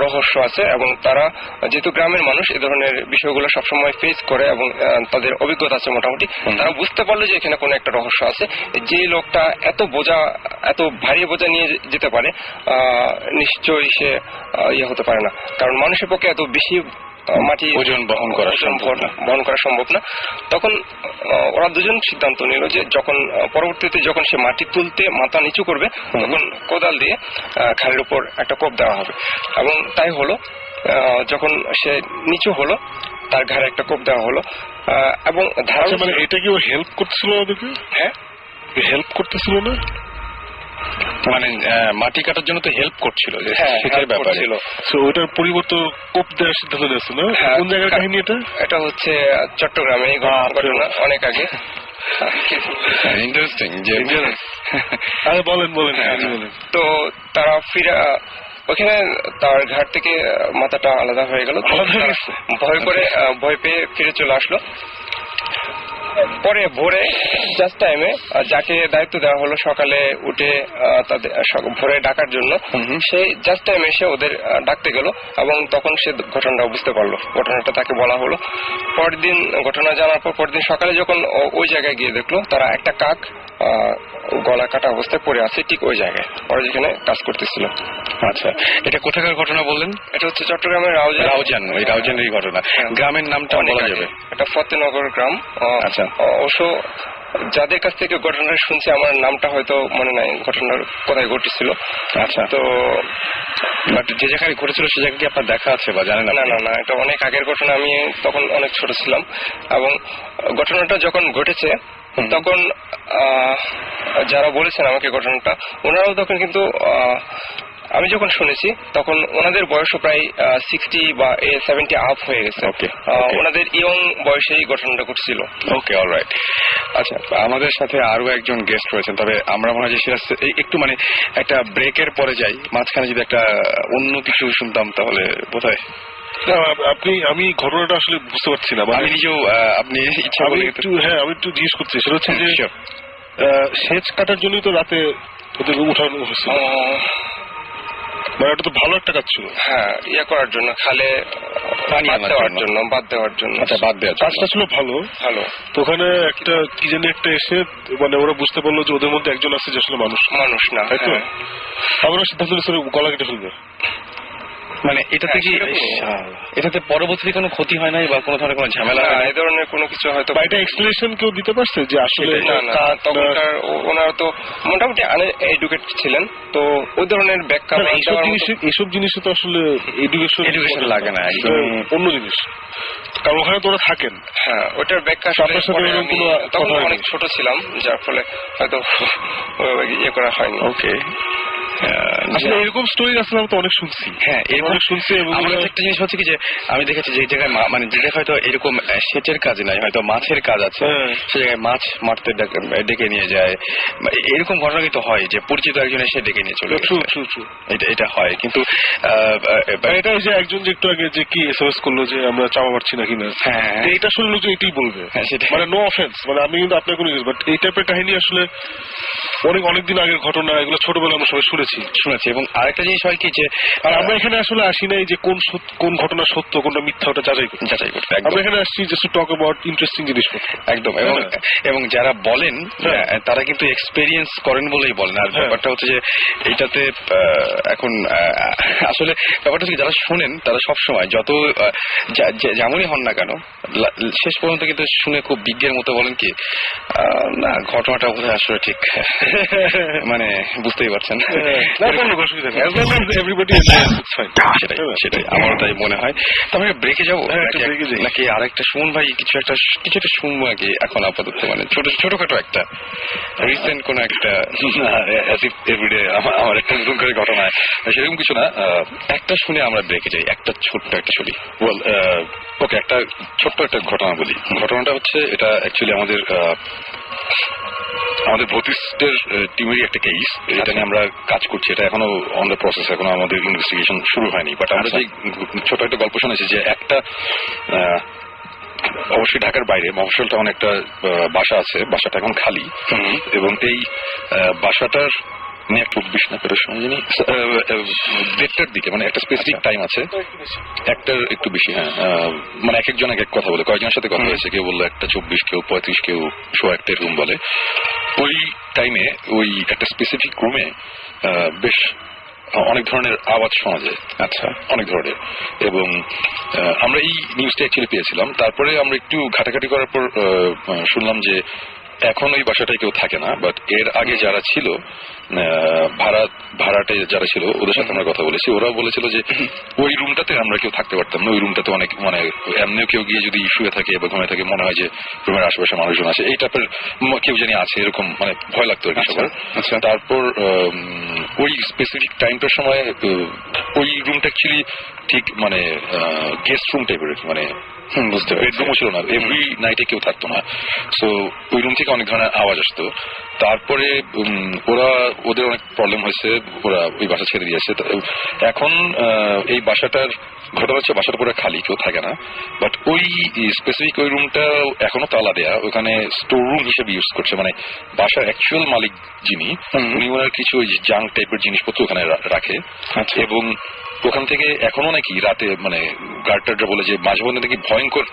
[SPEAKER 3] রহস্য আছে, এবং তারা যেহেতু গ্রামের মানুষ এ ধরনের বিষয়গুলো সবসময় ফেস করে এবং তাদের অভিজ্ঞতা আছে মোটামুটি, তারা বুঝতে পারলো যে এখানে কোনো একটা রহস্য আছে। যে লোকটা এত ভারী বোঝা নিয়ে যেতে পারে, নিশ্চয়ই সে হতে পারে না, কারণ মানুষের পক্ষে এত বেশি মাটি
[SPEAKER 2] ওজন বহন করা
[SPEAKER 3] সম্ভব না। তখন ওরা 2 জন সিদ্ধান্ত নিল যে পরবর্তীতে যখন সে মাটি তুলতে মাথা নিচু করবে তখন কোদাল দিয়ে খালের উপর একটা কোপ দেওয়া হবে, এবং তাই হলো। যখন সে নিচু হলো তার ঘাড়ে একটা কোপ দেওয়া হলো, এবং
[SPEAKER 4] মানে এটা কি ও হেল্প করতেছিল ওদেরকে?
[SPEAKER 3] হ্যাঁ,
[SPEAKER 4] হেল্প করতেছিল না,
[SPEAKER 2] মানে মাটি কাটার জন্য তো হেল্প করছিল, সেটার ব্যাপার ছিল।
[SPEAKER 4] ওটার পরিবর্তে কোপ দেওয়ার সিদ্ধান্ত নিয়েছে না? কোন জায়গার কাহিনী এটা?
[SPEAKER 3] এটা হচ্ছে চট্টগ্রামে ঘটনা, অনেক আগে।
[SPEAKER 2] ইন্টারেস্টিং।
[SPEAKER 4] বলেন।
[SPEAKER 3] তো তারা ফিরে ওখানে তার ঘাট থেকে মাথাটা আলাদা হয়ে গেল, ভয় পেয়ে ফিরে চলে আসলো। পরে ভোরে জাস্ট টাইমে যাকে দায়িত্ব দেওয়া হলো সকালে উঠে তাদের ভোরে ডাকার জন্য, সে জাস্ট টাইমে এসে ওদের ডাকতে গেল, এবং তখন সে ঘটনাটা বুঝতে পারলো। ঘটনাটা তাকে বলা হলো। পরের দিন ঘটনা জানার পরের দিন সকালে যখন ওই জায়গায় গিয়ে দেখলো তারা একটা কাক গলা কাটা অবস্থায় পড়ে আছে ঠিক ওই জায়গায় ওরা যেখানে কাজ করতেছিল।
[SPEAKER 2] আচ্ছা, এটা কোথাকার ঘটনা বললেন?
[SPEAKER 3] এটা হচ্ছে চট্টগ্রামের
[SPEAKER 2] রাউজানের ঘটনা। গ্রামের নামটা বলা যাবে?
[SPEAKER 3] এটা ফতেনগর গ্রাম।
[SPEAKER 2] আচ্ছা,
[SPEAKER 3] অবশ্য যাদের কাছ থেকে ঘটনাটা শুনছি আমার নামটা হয়তো মনে নাই ঘটনার কোথায় ঘটেছিল।
[SPEAKER 2] আচ্ছা, তো বাট যে জায়গায় ঘটেছিল সে জায়গায় কি আপনার দেখা আছে বা জানেন?
[SPEAKER 3] না, এটা অনেক আগের ঘটনা। আমি তখন অনেক ছোট ছিলাম, এবং ঘটনাটা যখন ঘটেছে তখন যারা বলেছেন আমাকে ঘটনাটা, ওনারাও তখন কিন্তু আমি যখন শুনেছি তখন ওনাদের বয়সও প্রায় 60 বা 70 আপ হয়ে গেছে। ওনাদের ইয়ং বয়সেই ঘটনাটা ঘটছিল।
[SPEAKER 2] ওকে, অলরাইট। আচ্ছা, আমাদের সাথে আরো একজন গেস্ট রয়েছেন, তবে আমরা মনে হয় যে একটু মানে একটা ব্রেকের পরে যাই, মাঝখানে যদি একটা অন্য কিছু শুনতাম তাহলে বোধহয়।
[SPEAKER 4] আমি ঘটনাটা আসলে বুঝতে পারছি না,
[SPEAKER 2] আমি নিজেও। আপনি ইচ্ছা বলে
[SPEAKER 4] আমি একটু জিজ্ঞেস করছি, সেটা হচ্ছে যে সেচ কাটার জন্যই তো রাতে ওদের উঠানো হয়েছিল। মানে এটা তো ভালো একটা কাজ ছিল।
[SPEAKER 3] হ্যাঁ, ইয়ে করার জন্য, খালে
[SPEAKER 2] পানি
[SPEAKER 3] বাদ
[SPEAKER 2] আনার
[SPEAKER 3] দেওয়ার
[SPEAKER 2] জন্য।
[SPEAKER 3] জন্য, বাদ দেওয়ার জন্য।
[SPEAKER 2] আচ্ছা, বাদ দেওয়া
[SPEAKER 4] কাজটা ছিল ভালো।
[SPEAKER 3] ভালো
[SPEAKER 4] তো ওখানে একটা কি জানি একটা এসে মানে ওরা বুঝতে পারলো যে ওদের মধ্যে একজন আছে যে আসলে মানুষ
[SPEAKER 3] মানুষ না।
[SPEAKER 4] তাই তো,
[SPEAKER 3] হ্যাঁ।
[SPEAKER 4] আমরা সিদ্ধান্ত নিয়েছে গলা কেটে ফেলবে।
[SPEAKER 2] মানে এটাতে কি এটাতে পরবর্তীতে কোনো ক্ষতি হয় নাই বা কোনো ধরনের কোনো ঝামেলা হয়
[SPEAKER 3] না,
[SPEAKER 2] নাই?
[SPEAKER 3] এই ধরনের কোনো কিছু হয়তো।
[SPEAKER 4] বা এটা এক্সপ্লেনেশন কেউ দিতে পারছে যে আসলে
[SPEAKER 3] না না, তখনকার ওনারা তো মোটামুটি এডুকেট ছিলেন, তো ওই ধরনের ব্যাখ্যা
[SPEAKER 4] এইসব জিনিসে তো আসলে
[SPEAKER 2] এডুকেশন লাগে না, একদম
[SPEAKER 4] অন্য জিনিস, কারণ ওখানে তো ওরা থাকেন।
[SPEAKER 3] হ্যাঁ, ওটার ব্যাখ্যা
[SPEAKER 4] আপনার সাথে এরকম কোনো
[SPEAKER 3] তখন
[SPEAKER 4] কথা হয়নি?
[SPEAKER 3] অনেক ছোট ছিলাম, যার ফলে হয়তো ইয়ে করা হয়নি।
[SPEAKER 2] ওকে।
[SPEAKER 4] আসলে এরকম স্টোরি আসলে আমি তো অনেক শুনছি।
[SPEAKER 2] হ্যাঁ, এরকম
[SPEAKER 4] অনেক শুনছি। এবং
[SPEAKER 2] আমার কাছে একটা জিনিস হচ্ছে কি যে আমি দেখেছি যে জায়গায় মানে যে জায়গায় হয়তো এরকম সেচের কাজ নাই, হয়তো মাছের কাজ আছে, সে জায়গায় মাছ মারতে ডেকে নিয়ে যায়, এরকম ঘটনা কিন্তু হয় যে পরিচিত একজন এসে ডেকে নিয়ে চলে গেছে। এটা হয়, কিন্তু
[SPEAKER 4] এটা যে একজন যে একটু আগে যে কি এসএমএস করলো যে আমরা চাওয়া পারছি না কিনা,
[SPEAKER 2] হ্যাঁ,
[SPEAKER 4] এটা আসলে লোকজন এটাই বলবে। মানে নো অফেন্স, মানে আমি কিন্তু আপনার কোনো বাট এই টাইপের কাহিনী আসলে অনেকদিন আগের ঘটনা, এগুলো ছোটবেলা আমরা সবাই শুনেছি।
[SPEAKER 2] এবং আরেকটা জিনিস হয় কি যে
[SPEAKER 4] আর আমরা এখানে আসলে আসি নাই যে কোন ঘটনা সত্য কোনটা মিথ্যা ওটা যাচাই করতে। আমরা এখানে আসছি just to talk about interesting জিনিসপত্র।
[SPEAKER 2] একদম। এবং যারা বলেন তারা কিন্তু এক্সপেরিয়েন্স করেন বলেই বলেন। আর ব্যাপারটা হচ্ছে যে এইটাতে এখন আসলে ব্যাপারটা হচ্ছে যারা শোনেন তারা সবসময় যত যেমনই হন না কেন শেষ পর্যন্ত কিন্তু শুনে খুব বিজ্ঞের মতো বলেন কি না, ঘটনাটা বোধহয় আসলে ঠিক মানে বুঝতেই পারছেন। সেটাই আমারও তাই মনে হয়। তবে ব্রেকে যাবো নাকি আরেকটা সুমন ভাই কিছু একটা শুনবো নাকি এখন আপাতত, মানে ছোটখাটো একটা রিসেন্ট কোন একটা এভরিডে আমার একটা নতুন করে ঘটনা সেরকম কিছু না, একটা শুনে আমরা ব্রেকে যাই, একটা ছোট্ট একটা শুনি। ওকে, একটা ছোট্ট একটা ঘটনা বলি। ঘটনাটা হচ্ছে এটা অ্যাকচুয়ালি আমাদের ভৌতিস্টের টিমেরই একটা কেস, এটা নিয়ে আমরা কাজ করছি। এটা এখনো অন দ্য প্রসেস, এখনো আমাদের ইনভেস্টিগেশন শুরু হয়নি। বাট আমরা যে ছোট একটা গল্প শুনেছি যে একটা অবশ্যই ঢাকার বাইরে মফস্বল টাউন একটা বাসা আছে, বাসাটা এখন খালি, এবং এই বাসাটার 24 না করে সময় জানি 1:30টার দিকে, মানে একটা স্পেসিফিক টাইম আছে, একটার একটু বেশি। হ্যাঁ, মানে এক একজন এক এক কথা বলে, কয়েকজনের সাথে কথা হয়েছে, কেউ বললো 1:24, কেউ 35, কেউ 1:15 এরকম বলে। ওই টাইমে ওই একটা স্পেসিফিক রুমে বেশ অনেক ধরনের আওয়াজ শোনা যায়। আচ্ছা, অনেক ধরনের। এবং আমরা এই নিউজটা অ্যাকচুয়ালি পেয়েছিলাম। তারপরে আমরা একটু ঘাটাঘাটি করার পর শুনলাম যে এখন ওই বাসাটায় কেউ থাকে না, বাট এর আগে যারা ছিল ভাড়াটে যারা ছিল ওদের সাথে আমরা কথা বলেছি, ওরাও বলেছিল যে ওই রুমটাতে আমরা কেউ থাকতে পারতাম না। ওই রুমটাতে অনেক মানে এমনিও কেউ গিয়ে যদি শুয়ে থাকে বা ঘুমিয়ে থাকে মনে হয় যে রুমের আশেপাশে মানুষজন আছে, এই টাইপের কেউ জানি আছে, এরকম মানে ভয় লাগতো আর কি সবার। তারপর ওই স্পেসিফিক টাইমটার সময় ওই রুমটা অ্যাকচুয়ালি ঠিক মানে গেস্ট রুম টাইপের, মানে বুঝতে পারি বেডরুমও ছিল না, এভরি নাইটে কেউ থাকতো না। সো ওই রুম থেকে অনেক ধরনের আওয়াজ আসতো। তারপরে ওদের অনেক প্রবলেম হয়েছে, ওরা ওই বাসা ছেড়ে দিয়েছে। এখন এই বাসাটার ঘটনা হচ্ছে বাসাটা পুরো খালি, কেউ থাকে না, বাট ওই স্পেসিফিক ওই রুমটা এখনো তালা দেয়া, ওখানে স্টোর রুম হিসেবে ইউজ করছে। মানে বাসার অ্যাকচুয়াল মালিক যিনি, উনি ওনার কিছু জাঙ্ক টাইপের জিনিসপত্র ওখানে রাখে। এবং ওখান থেকে এখনো নাকি রাতে মানে গার্ডটাররা বলে যে মাঝে মধ্যে নাকি ভয়ঙ্কর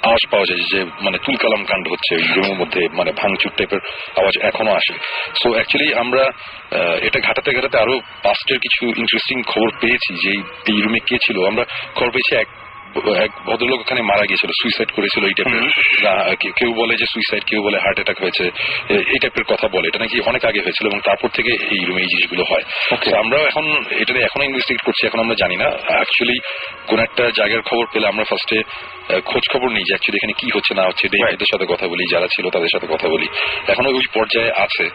[SPEAKER 2] আওয়াজ পাওয়া যায়, যে মানে তুলকালাম কাণ্ড হচ্ছে ওই রুমের মধ্যে, মানে ভাঙচুর টাইপের আওয়াজ এখনো আসে। সো অ্যাকচুয়ালি আমরা এটা ঘাটাতে ঘাটাতে আরো পাস্টের কিছু ইন্টারেস্টিং খবর পেয়েছি যে এই রুমে কে ছিল। আমরা খবর পেয়েছি এক ভদ্রলোক ওখানে মারা গিয়েছিল, সুইসাইড করেছিল এই টাইপের। কেউ বলে যে সুইসাইড, কেউ বলে হার্ট অ্যাটাক হয়েছে, এই টাইপের কথা বলে। এটা নাকি অনেক আগে হয়েছিল এবং তারপর থেকে এই রুমে এই জিনিসগুলো হয়। আমরা এখন এটা এখনো ইনভেস্টিগেট করছি, এখন আমরা জানি না অ্যাকচুয়ালি কোন একটা জায়গার খবর পেলে আমরা ফার্স্টে খোঁজ খবর নিই যে অ্যাকচুয়ালি এখানে কি হচ্ছে না হচ্ছে, এদের সাথে কথা বলি, যারা ছিল তাদের সাথে কথা বলি। এখনো ওই পর্যায়ে আছে।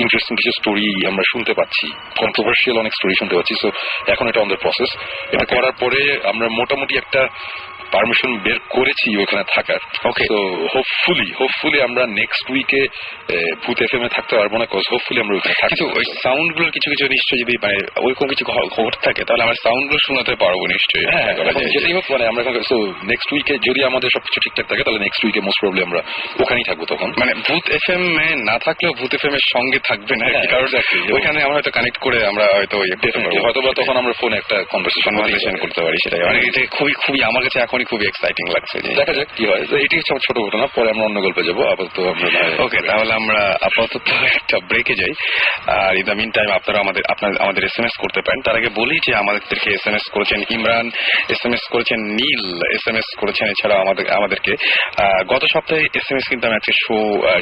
[SPEAKER 2] ইন্টারেস্টিং কিছু স্টোরি আমরা শুনতে পাচ্ছি, কন্ট্রোভার্সিয়াল অনেক স্টোরি শুনতে পাচ্ছি। সো এখন এটা অন দ্য প্রসেস। এটা করার পরে আমরা মোটামুটি একটা পারমিশন বের করেছি ওখানে থাকার। ওকে, তো হোপফুলি আমরা নেক্সট উইকে ভূত এফএম এ থাকতে পারবো না, কজ হোপফুলি আমরা ওখানে থাকি। ওই সাউন্ড গুলোর কিছু নিশ্চয়ই যদি মানে ওইরকম কিছু খবর থাকে তাহলে আমরা সাউন্ড গুলো শোনাতে পারবো নিশ্চয়ই। হ্যাঁ, যেটাই হোক মানে আমরা
[SPEAKER 5] তো নেক্সট উইকে যদি আমাদের সবকিছু ঠিকঠাক থাকে তাহলে নেক্সট উইকে মোস্ট প্রবলি আমরা ওখানেই থাকবো তখন।
[SPEAKER 2] মানে ভূত এফএম এ না থাকলেও ভূত এফএম এর সঙ্গে থাকবেন আর কি, কারণ ওইখানে আমরা হয়তো কানেক্ট করে আমরা হয়তো
[SPEAKER 5] হয়তো বা তখন আমরা ফোনে একটা
[SPEAKER 2] কনভারসেশন করতে পারি। সেটাই মানে এটা খুবই আমার কাছে এখনই খুবই এক্সাইটিং লাগছে।
[SPEAKER 5] দেখা যাক কি হয়। এটি হচ্ছে ছোট ঘটনা, পরে আমরা অন্য গল্পে যাবো। আপাতত আমরা
[SPEAKER 2] ওকে, তাহলে আমরা আপাতত একটা ব্রেকে যাই। আর ইন দ্য মিন টাইম আপনারা আমাদের SMS করতে পারেন। তার আগে বলি যে আমাদেরকে SMS করেছেন ইমরান, SMS করেছেন নীল, SMS করেছেন এছাড়াও আমাদেরকে গত সপ্তাহে SMS কিন্তু আমি একটা শো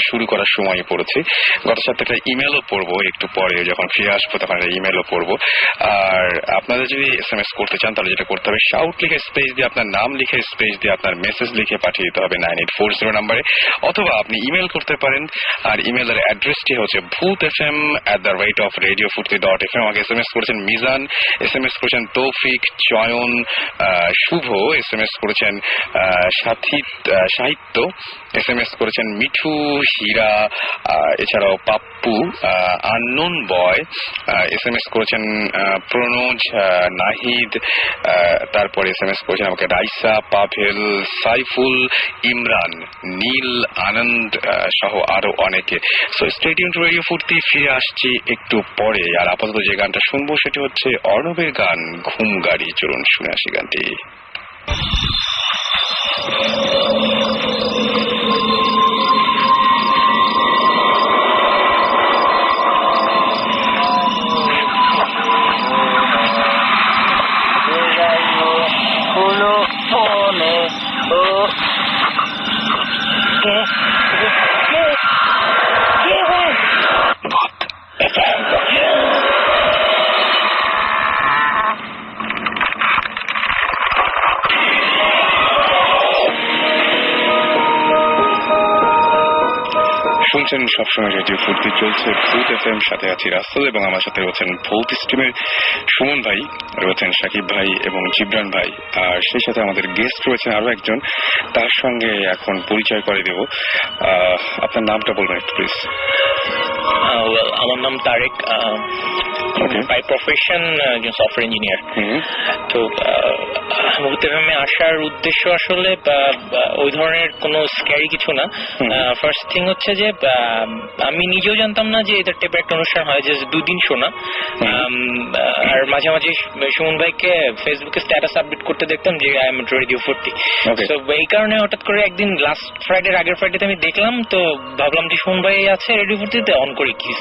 [SPEAKER 2] শুরু করার সময় পড়েছি। গত সপ্তাহে ইমেলও পড়বো, একটু পরে যখন ফিরে আসবো তখন ইমেলও পড়বো। আর আপনারা যদি SMS করতে চান তাহলে যেটা করতে হবে, শাউট লিখে স্পেস দিয়ে আপনার নাম লিখে স্পেস দিয়ে আপনার মেসেজ লিখে পাঠিয়ে দিতে হবে 9840 নম্বরে, অথবা আপনি ইমেল করতে পারেন। আর ইমেলের অ্যাড্রেসটি হচ্ছে bhutfm@radiofurti.fm। আমাকে SMS করেছেন মিজান, SMS করেছেন তৌফিক, চয়ন, শুভ, SMS করেছেন সাহিত্য, SMS করেছেন মিঠু, হীরা, এছাড়াও পাপ্পু, আননোন বয়, SMS করেছেন প্রনোজ, নাহিদ, তারপরে SMS করেছেন আমাকে রাইসা, পাভেল, সাইফুল, ইমরান, নীল, আনন্দ সহ আরো অনেকে। So stay tune two radio ফুর্তি, ফিরে আসছি একটু পরে। আর আপাতত যে গানটা শুনবো সেটি হচ্ছে অর্ণবের গান ঘুম গাড়ি। চলুন শুনে আসি গানটি। শুনছেন সবসময় রেডিও ফুর্তি, চলছে ভূত এফএম, সাথে আছি রাসেল এবং আমার সাথে রয়েছেন ভূত স্ট্রিমের সুমন ভাই, রয়েছেন সাকিব ভাই এবং জিবরান ভাই। আর সেই সাথে আমাদের গেস্ট রয়েছেন আরো একজন, তার সঙ্গে এখন পরিচয় করে দেব। আপনার নামটা বলবেন একটু প্লিজ।
[SPEAKER 1] আমার নাম Tarek, by profession software engineer. তো ভূত এফএমে আসার উদ্দেশ্য আসলে ওই ধরনের কোনো স্ক্যারি কিছু না। ফার্স্ট থিং হচ্ছে যে আমি নিজেও জানতাম না যে এটা টাইপের একটা অনুষ্ঠান হয়, যে 2 দিন শোনা। আর মাঝে মাঝে সুমন ভাইকে ফেসবুকে স্ট্যাটাস আপডেট করতে দেখতাম যে আই এম রেডিও ফুর্তি। তো এই কারণে হঠাৎ করে একদিন লাস্ট ফ্রাইডের আগের ফ্রাইডেতে আমি দেখলাম, তো ভাবলাম যে সুমন ভাই আছে রেডিও ফুর্তিতে, অন করে কি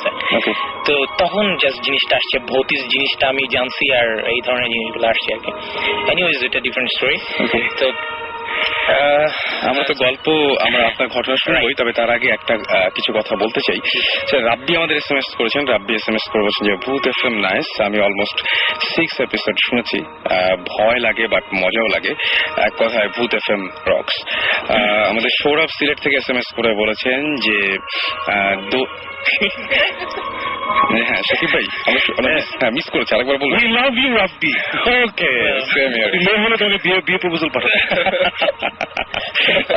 [SPEAKER 1] তো তখন জাস্ট জিনিসটা আসছে, ভৌতিক জিনিসটা আমি জানছি আর এই ধরনের জিনিসগুলো আসছে আর কি। এনিওয়েজ এটা ডিফারেন্ট স্টোরি। তো
[SPEAKER 2] আমরা তো গল্প, আমরা আপনার ঘটনা শুনবই, তবে তার আগে একটা কিছু কথা বলতে চাই। রাব্বি আমাদের SMS করেছেন, রাব্বি SMS করে বলছেন যে ভূত এফএম নাইস, আমি অলমোস্ট 6 এপিসোড শুনেছি, ভয় লাগে বাট মজাও লাগে, এক কথায় ভূত এফএম রক্স। আমাদের সৌরভ সিলেট থেকে SMS করে বলেছেন যে হ্যাঁ সাকিব ভাই আমরা মিস করেছি, আরেকবার বলুন।
[SPEAKER 4] We love you, Rabbi.
[SPEAKER 2] Okay, same here.
[SPEAKER 4] মেয়ে হলে তাহলে বিয়ে প্রপোজাল পাঠাবে।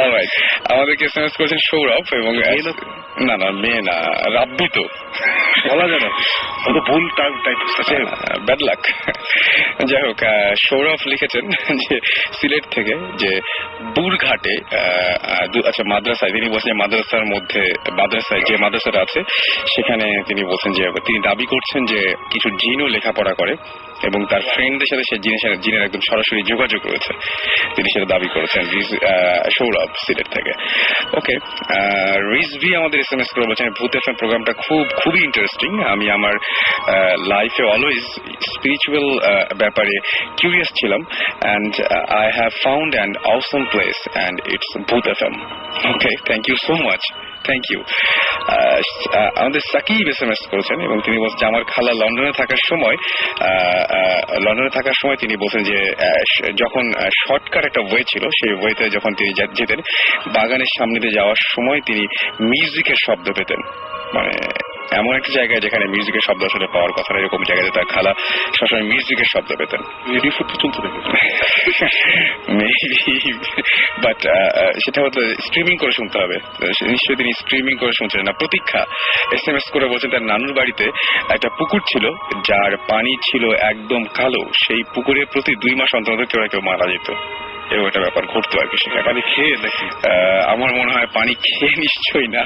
[SPEAKER 2] অলরাইট, আমাদেরকে SMS করেছেন সৌরভ এবং না মেয়ে না, রাব্বি তো
[SPEAKER 4] বলা যায় না, অত ভুল টাইপ আছে,
[SPEAKER 2] ব্যাড লাক। যাই হোক, সৌরভ লিখেছেন যে সিলেট থেকে যে বুরঘাটে আচ্ছা মাদ্রাসায়, তিনি বলছেন মাদ্রাসার মধ্যে, মাদ্রাসায় যে মাদ্রাসাটা আছে সেখানে তিনি বলছেন যে তিনি দাবি করছেন যে কিছু জিনও লেখাপড়া করে এবং তার ফ্রেন্ডদের সাথে সে জিনের একদম সরাসরি যোগাযোগ রয়েছে, তিনি সেটা দাবি করেছেন। সৌরভ সিলেট থেকে। ওকে, রিজভি আমাদের SMS করে বলছেন ভূত এফএম প্রোগ্রামটা খুবই ইন্টারেস্টিং। আমি আমার লাইফে অলওয়েজ স্পিরিচুয়াল ব্যাপারে কিউরিয়াস ছিলাম and I have found an awesome place and it's Bhoot FM. Okay, thank you so much, thank you. আমাদের সাকিব SMS করেছেন এবং তিনি বলছেন আমার খালা লন্ডনে থাকার সময় তিনি বলছেন যে যখন শর্টকাট একটা ওয়ে ছিল, সেই ওয়েতে যখন তিনি যেতেন বাগানের সামনে দিয়ে যাওয়ার সময় তিনি মিউজিকের শব্দ পেতেন। মানে এমন একটা জায়গায় যেখানে মিউজিকের শব্দ আসলে পাওয়ার কথা না, এরকম জায়গায় তার খালা সবসময় মিউজিকের শব্দ পেতেন।
[SPEAKER 4] রেডিও ফুর্তি চলতে থাকে
[SPEAKER 2] মেবি, বাট সেটা হয়তো স্ট্রিমিং করে শুনতে হবে। নিশ্চয়ই তিনি স্ট্রিমিং করে শুনছেন না। প্রতীক্ষা SMS করে বলছেন তার নানুর বাড়িতে একটা পুকুর ছিল যার পানি ছিল একদম কালো, সেই পুকুরে প্রতি 2 মাস অন্তর কেউ মারা যেত। এরকম একটা ব্যাপার ঘটতো আর কি সেখানে।
[SPEAKER 4] পানি খেয়ে নাকি?
[SPEAKER 2] আমার মনে হয় পানি খেয়ে নিশ্চয়ই না,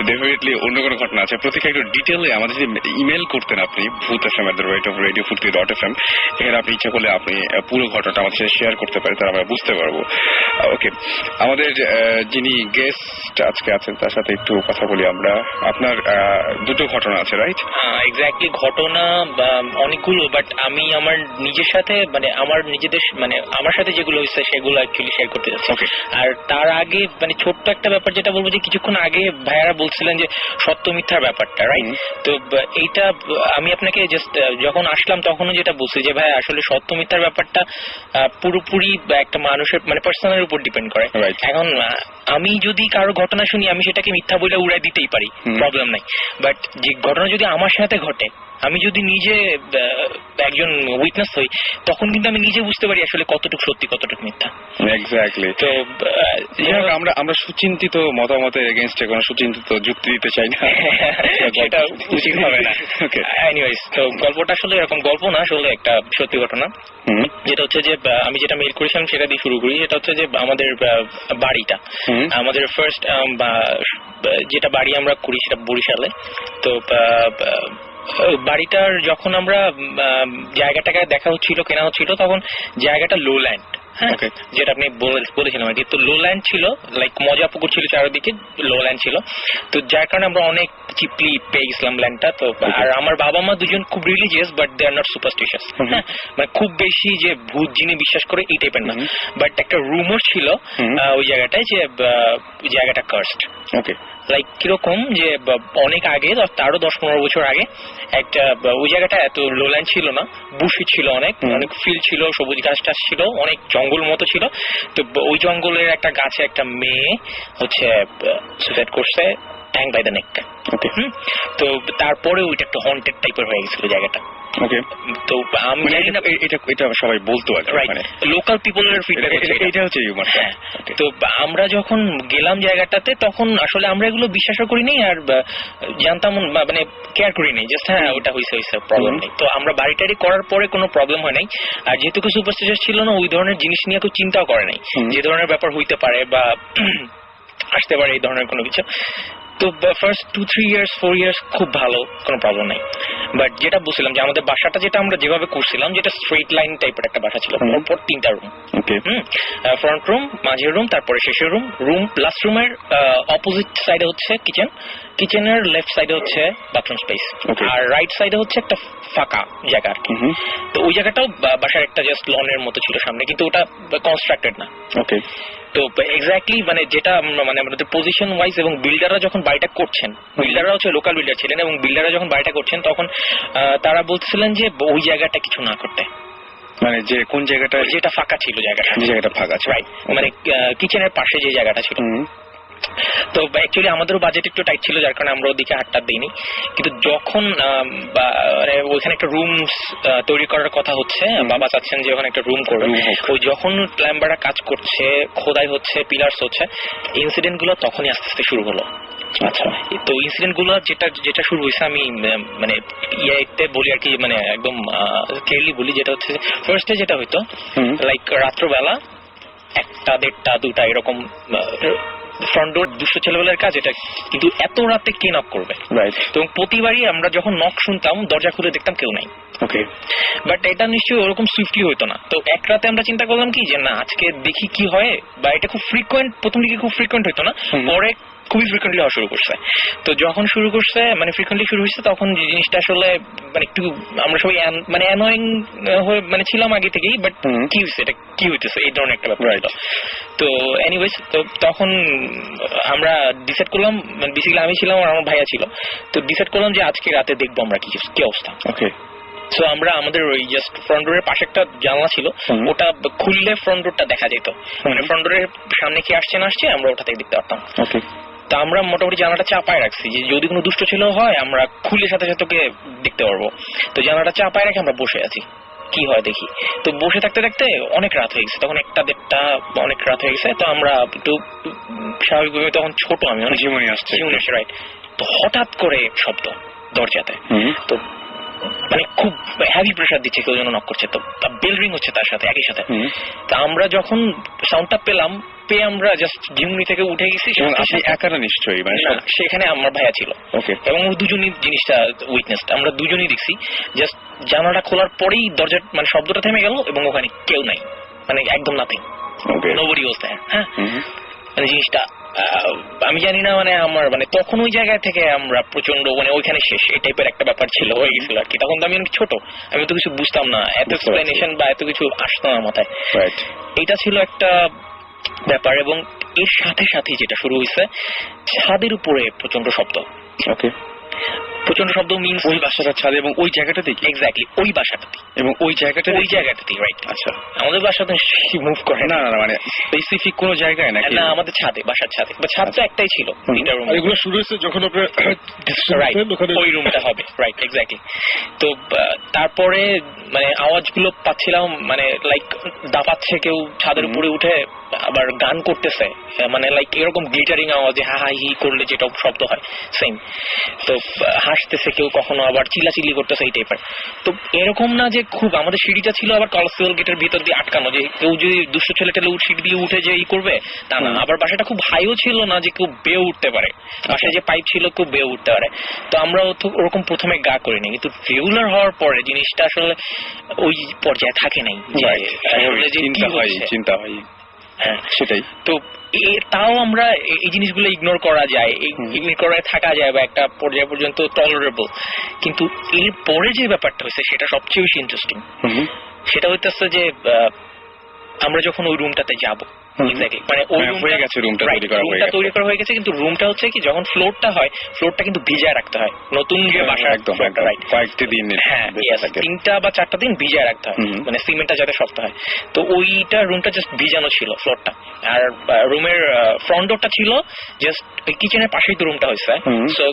[SPEAKER 2] ডেফিনেটলি অন্য কোনো ঘটনা আছে। প্রতীক্ষা একটু ডিটেলে আমাদের যদি ইমেল করতেন আপনি bhuthfm@radio40.fm, এখানে আপনি ইচ্ছা করলে আপনি পুরো ঘটনাটা আমাদের সাথে শেয়ার করতে পারেন, তাহলে আমরা বুঝতে পারবো। ওকে, আমাদের যিনি গেস্ট আজকে আছেন তার সাথে একটু কথা বলি আমরা। আপনার দুটো ঘটনা আছে, রাইট?
[SPEAKER 1] এক্স্যাক্টলি, ঘটনা অনেকগুলো, বাট আমি আমার নিজের সাথে মানে আমার নিজেদের মানে আমার সাথে যেগুলো হয়েছে সেগুলো অ্যাকচুয়ালি শেয়ার করতে যাচ্ছি। আর তার আগে মানে ছোট্ট একটা ব্যাপার যেটা বলবো, যে কিছুক্ষণ আগে ভাইয়ারা বলছিলেন যে সত্য মিথ্যার ব্যাপারটা, রাইট? তো এইটা আমি আপনাকে জাস্ট যখন আসলাম তখনও যেটা বলছি যে ভাই আসলে সত্য মিথ্যার ব্যাপারটা পুরোপুরি একটা মানুষের মানে পার্সোনাল উপর ডিপেন্ড করে। এখন আমি যদি কারো ঘটনা শুনি আমি সেটাকে মিথ্যা বলে উড়াই দিতেই পারি, প্রবলেম নাই। বাট যে ঘটনা যদি আমার সাথে ঘটে, আমি যদি নিজে একজন উইটনেস হই, তখন কিন্তু আমি নিজে বুঝতে পারি আসলে কতটুকু সত্যি কতটুকু মিথ্যা।
[SPEAKER 2] এক্স্যাক্টলি। তো আমরা সুচিন্তিত মতামতের এগেইনস্টে কোনো সুচিন্তিত যুক্তি দিতে চাই না,
[SPEAKER 1] সেটা উচিত হবে না। এনিওয়েজ, তো গল্পটা আসলে এরকম গল্প না, আসলে একটা সত্যি ঘটনা। যেটা হচ্ছে যে আমি যেটা মেইল করেছিলাম সেটা দিয়ে শুরু করি। যেটা হচ্ছে যে আমাদের বাড়িটা, আমাদের ফার্স্ট যেটা বাড়ি আমরা করি সেটা বরিশালে। তো বাড়িটার যখন আমরা জায়গাটাকে দেখা হচ্ছিল, কেনা হচ্ছিল, তখন জায়গাটা লো ল্যান্ড, হ্যাঁ, যেটা আপনি বলেছিলাম আর কি। তো লো ল্যান্ড ছিল, লাইক মজা পুকুর ছিল চারিদিকে, লো ল্যান্ড ছিল। তো যার কারণে আমরা অনেক চিপলি পেয়ে গেছিলাম ল্যান্ডটা। তো আর আমার বাবা মা দুজন খুব religious, but they are not superstitious, হ্যাঁ, মানে খুব বেশি যে ভূত যিনি বিশ্বাস করে এই টাইপের না। বাট একটা রুমর ছিল ওই জায়গাটায় যে জায়গাটা কার্সড। ওকে, লাইক কিরকম যে অনেক আগে, তারও 10-15 বছর আগে একটা ওই জায়গাটা এত লোল্যান্ড ছিল না, বুশি ছিল, অনেক অনেক ফিল্ড ছিল, সবুজ গাছ টাছ ছিল, অনেক জঙ্গল মতো ছিল। তো ওই জঙ্গলের একটা গাছে একটা মেয়ে হচ্ছে সুসাইড করছে, ট্যাঙ্ক বাই দ্য নেক। ওকে, তো তারপরে ওইটা একটা হন্টেড টাইপের হয়ে গেছিল জায়গাটা। ওকে, তো আমি জানি না
[SPEAKER 2] এটা সবাই বলতো আর
[SPEAKER 1] মানে লোকাল পিপলের ফিডব্যাক
[SPEAKER 2] এটা হচ্ছে হিউমারটা।
[SPEAKER 1] তো আমরা যখন গেলাম জায়গাটাতে তখন আসলে আমরা এগুলো বিশ্বাসও করি নাই, আর জানতাম মানে কেয়ার করি নাই, জাস্ট হ্যাঁ ওটা হয়েছে প্রবলেম নেই। তো আমরা বাড়িটারি করার পরে কোনো প্রবলেম হয় নাই। আর যেহেতু কিছু সুপারস্টিশিয়াস ছিল না, ওই ধরনের জিনিস নিয়ে কেউ চিন্তাও করে নাই যে ধরনের ব্যাপার হইতে পারে বা আসতে পারে এই ধরনের কোনো কিছু। তো ফার্স্ট 2-3 ইয়ার্স 4 ইয়ার্স খুব ভালো, কোনো প্রবলেম নাই। বাট যেটা বলছিলাম যে আমাদের বাসাটা যেটা আমরা যেভাবে করছিলাম, যেটা স্ট্রেট লাইন টাইপের একটা বাসা ছিল, পরপর 3টা রুম, ফ্রন্ট রুম, মাঝের রুম, তারপরে শেষের রুম। লাস্ট রুমের অপোজিট সাইডে হচ্ছে কিচেন, কিচেনের লেফট সাইডে হচ্ছে বাথরুম স্পেস, আর রাইট সাইডে হচ্ছে একটা ফাঁকা জায়গা আর কি। তো ওই জায়গাটাও বাসার একটা জাস্ট লনের মতো ছিল সামনে, কিন্তু ওটা কনস্ট্রাক্টেড না। ওকে, তো এক্স্যাক্টলি মানে যেটা মানে আমাদের পজিশন ওয়াইজ এবং বিল্ডাররা যখন বাড়িটা করছেন, বিল্ডাররা হচ্ছে লোকাল বিল্ডার ছিলেন, এবং বিল্ডাররা যখন বাড়িটা করছেন তখন তারা বলছিলেন যে ওই জায়গাটা কিছু না করতে,
[SPEAKER 2] মানে যে কোন জায়গাটা,
[SPEAKER 1] যেটা ফাঁকা ছিল, জায়গাটা
[SPEAKER 2] ফাঁকা ছিল,
[SPEAKER 1] রাইট, মানে কিচেনের পাশে যে জায়গাটা ছিল। তো অ্যাকচুয়ালি আমাদেরও বাজেট একটু টাইট ছিল, যার কারণে আমরা ওদিকে হাতটা দিইনি। কিন্তু যখন ওইখানে একটা রুম তৈরি করার কথা হচ্ছে, বাবা চাচ্ছেন যে ওখানে একটা রুম করবে, ওই যখন প্ল্যাম্বাররা কাজ করছে, খোদাই হচ্ছে, পিলার্স হচ্ছে, ইনসিডেন্ট গুলো তখনই আস্তে আস্তে শুরু হলো। আচ্ছা, তো ইনসিডেন্ট গুলো যেটা শুরু হয়েছে, আমি মানে ইয়েতে বলি আর কি, মানে একদম ক্লিয়ারলি বলি, যেটা হচ্ছে ফার্স্টে যেটা হইতো লাইক রাত্রবেলা 1টা 1:30 2টা এরকম ফ্রন্ট ডোর, 200 ছেলেবেলার কাজ এটা, কিন্তু এত রাতে কে নক করবে? তো প্রতিবারই আমরা যখন নক শুনতাম দরজা খুলে দেখতাম কেউ নাই। ওকে, বাট এটা নিশ্চয়ই ওরকম সুইফটলি হইতো না। তো এক রাতে আমরা চিন্তা করলাম কি যে না, আজকে দেখি কি হয়। বা এটা খুব ফ্রিকোয়েন্ট, প্রথম দিকে খুব ফ্রিকোয়েন্ট হইতো না, পরে খুবই ফ্রিকোয়েন্টলি হওয়া শুরু করছে। তো যখন শুরু করছে মানে ফ্রিকোয়েন্টলি শুরু হয়েছে, তখন জিনিসটা আসলে মানে একটু আমরা সবাই মানে অ্যানোয়িং হয়ে মানে ছিলাম আগে থেকেই, বাট কি হয়েছে, এটা কি হইতেছে, এই ধরনের একটা ব্যাপার হইতো। তো এনিওয়েজ, তো তখন আমরা ডিসাইড করলাম, মানে বেসিক্যালি আমি ছিলাম আর আমার ভাইয়া ছিল, তো ডিসাইড করলাম যে আজকে রাতে দেখবো আমরা কি অবস্থা। ওকে, সো আমরা আমাদের ওই জাস্ট ফ্রন্ট ডোরের পাশে একটা জানলা ছিল, ওটা খুললে ফ্রন্ট ডোরটা দেখা যেত, মানে ফ্রন্ট ডোরের সামনে কি আসছে না আসছে আমরা ওটা থেকে দেখতে পারতাম। ওকে, তা আমরা মোটামুটি জানালাটা চাপায় রাখছি, যে যদি কোনো দুষ্ট ছিল হয় আমরা খুলে সাথে সাথে ওকে দেখতে পারবো। তো জানালাটা চাপায় রেখে আমরা বসে আছি, কি হয় দেখি। তো বসে থাকতে থাকতে অনেক রাত হয়ে গেছে, তখন 1টা 1:30 অনেক রাত হয়ে গেছে। তো আমরা একটু স্বাভাবিকভাবে, তখন ছোট আমি, অনেক
[SPEAKER 2] জীবনী আসছে,
[SPEAKER 1] রাইট। তো হঠাৎ করে শব্দ দরজাতে, তো মানে খুব হেভি প্রেসার দিচ্ছে, কেউ যেন নক করছে, তো বেল রিং হচ্ছে তার সাথে একই সাথে। তা আমরা যখন সাউন্ডটা পেলাম, পেয়ে আমরা জাস্ট জিমনি থেকে উঠে গেছি।
[SPEAKER 2] আপনি একারা নিশ্চয়ই? মানে
[SPEAKER 1] সেখানে আমার ভাইয়া ছিল এবং দুজনই জিনিসটা উইটনেস, আমরা দুজনই দেখছি। জাস্ট জানালাটা খোলার পরেই দরজা মানে শব্দটা থেমে গেল এবং ওখানে কেউ নাই, মানে একদম নাথিং, নোবডি ওয়াজ দেয়ার। হ্যাঁ, মানে জিনিসটা আমি জানি না, মানে আমার মানে তখন ওই জায়গা থেকে আমরা প্রচন্ড মানে ওইখানে শেষ এই টাইপের একটা ব্যাপার ছিল, হয়ে গেছিল আর কি। তখন তো আমি অনেক ছোট, আমি তো কিছু বুঝতাম না, এত এক্সপ্লেনেশন বা এত কিছু আসতো না মাথায়। এটা ছিল একটা ব্যাপার। এবং এর সাথে সাথে যেটা শুরু হয়েছে, ছাদের উপরে প্রচন্ড শব্দ। প্রচন্ড শব্দ মিন্স
[SPEAKER 2] ওই বাসাটার ছাদে এবং ওই জায়গাটাতে?
[SPEAKER 1] এক্স্যাক্টলি ওই বাসাটাতে
[SPEAKER 2] এবং ওই জায়গাটাতেই,
[SPEAKER 1] রাইট। আচ্ছা, আমাদের বাসাতে মুভ করে
[SPEAKER 2] না? না মানে স্পেসিফিক কোন জায়গায় নাকি?
[SPEAKER 1] না, আমাদের ছাদে, বাসার ছাদে। ছাদ তো একটাই ছিল, তিনটা রুম।
[SPEAKER 4] এগুলো শুরু হয়েছে যখন আপনার
[SPEAKER 1] ওই রুমটা হবে, রাইট, এক্স্যাক্টলি। তো তারপরে মানে আওয়াজগুলো পাচ্ছিলাম, মানে লাইক দাপাচ্ছে কেউ ছাদের উপরে উঠে, আবার গান করতেছে, মানে লাইক এরকম গ্লিটারিং আওয়াজে হা হা হি করলে যেটা শব্দ হয় সেম। তো হাসতেছে কেউ, কখনো আবার চিল্লাচিল্লি করতেছে, এই টাইপের। তো এরকম না যে খুব, আমাদের সিঁড়িটা ছিল আবার কলাসিয়াল গেটের ভিতর দিয়ে আটকানো, যে কেউ যদি দুষ্ট ছেলে টেলে সিঁড়ি দিয়ে উঠে যে ই করবে তা না। আবার বাসাটা খুব হাইও ছিল না যে কেউ বেয়ে উঠতে পারে, বাসায় যে পাইপ ছিল কেউ বেয়ে উঠতে পারে। তো আমরা ওরকম প্রথমে গা করিনি, কিন্তু রেগুলার হওয়ার পরে জিনিসটা আসলে ওই পর্যায়ে থাকে নাই,
[SPEAKER 2] চিন্তা হয়। হ্যাঁ, সেটাই তো।
[SPEAKER 1] তাও আমরা এই জিনিসগুলো ইগনোর করা যায়, ইগনোর করে থাকা যায় বা একটা পর্যায় পর্যন্ত টলারেবল। কিন্তু এর পরে যে ব্যাপারটা হয়েছে সেটা সবচেয়ে বেশি ইন্টারেস্টিং। সেটা হইতেছে যে আমরা যখন ওই রুমটাতে যাবো, মানে ওই রুমটা তৈরি করা হয়ে গেছে, কিন্তু রুমটা হচ্ছে কি, যখন ফ্লোরটা হয়, ফ্লোরটা কিন্তু ভিজায় রাখতে হয়। নতুন যে বাসা একদম
[SPEAKER 2] কয়েকটি দিন, হ্যাঁ
[SPEAKER 1] 3টা বা 4টা দিন ভিজায় রাখতে হয়, মানে সিমেন্টটা যাতে শক্ত হয়। তো ওইটা রুমটা জাস্ট ভিজানো ছিল ফ্লোরটা, আর রুমের ফ্রন্ট ডোরটা ছিল জাস্ট কিচেনের পাশেই তো রুমটা হয়েছে। সো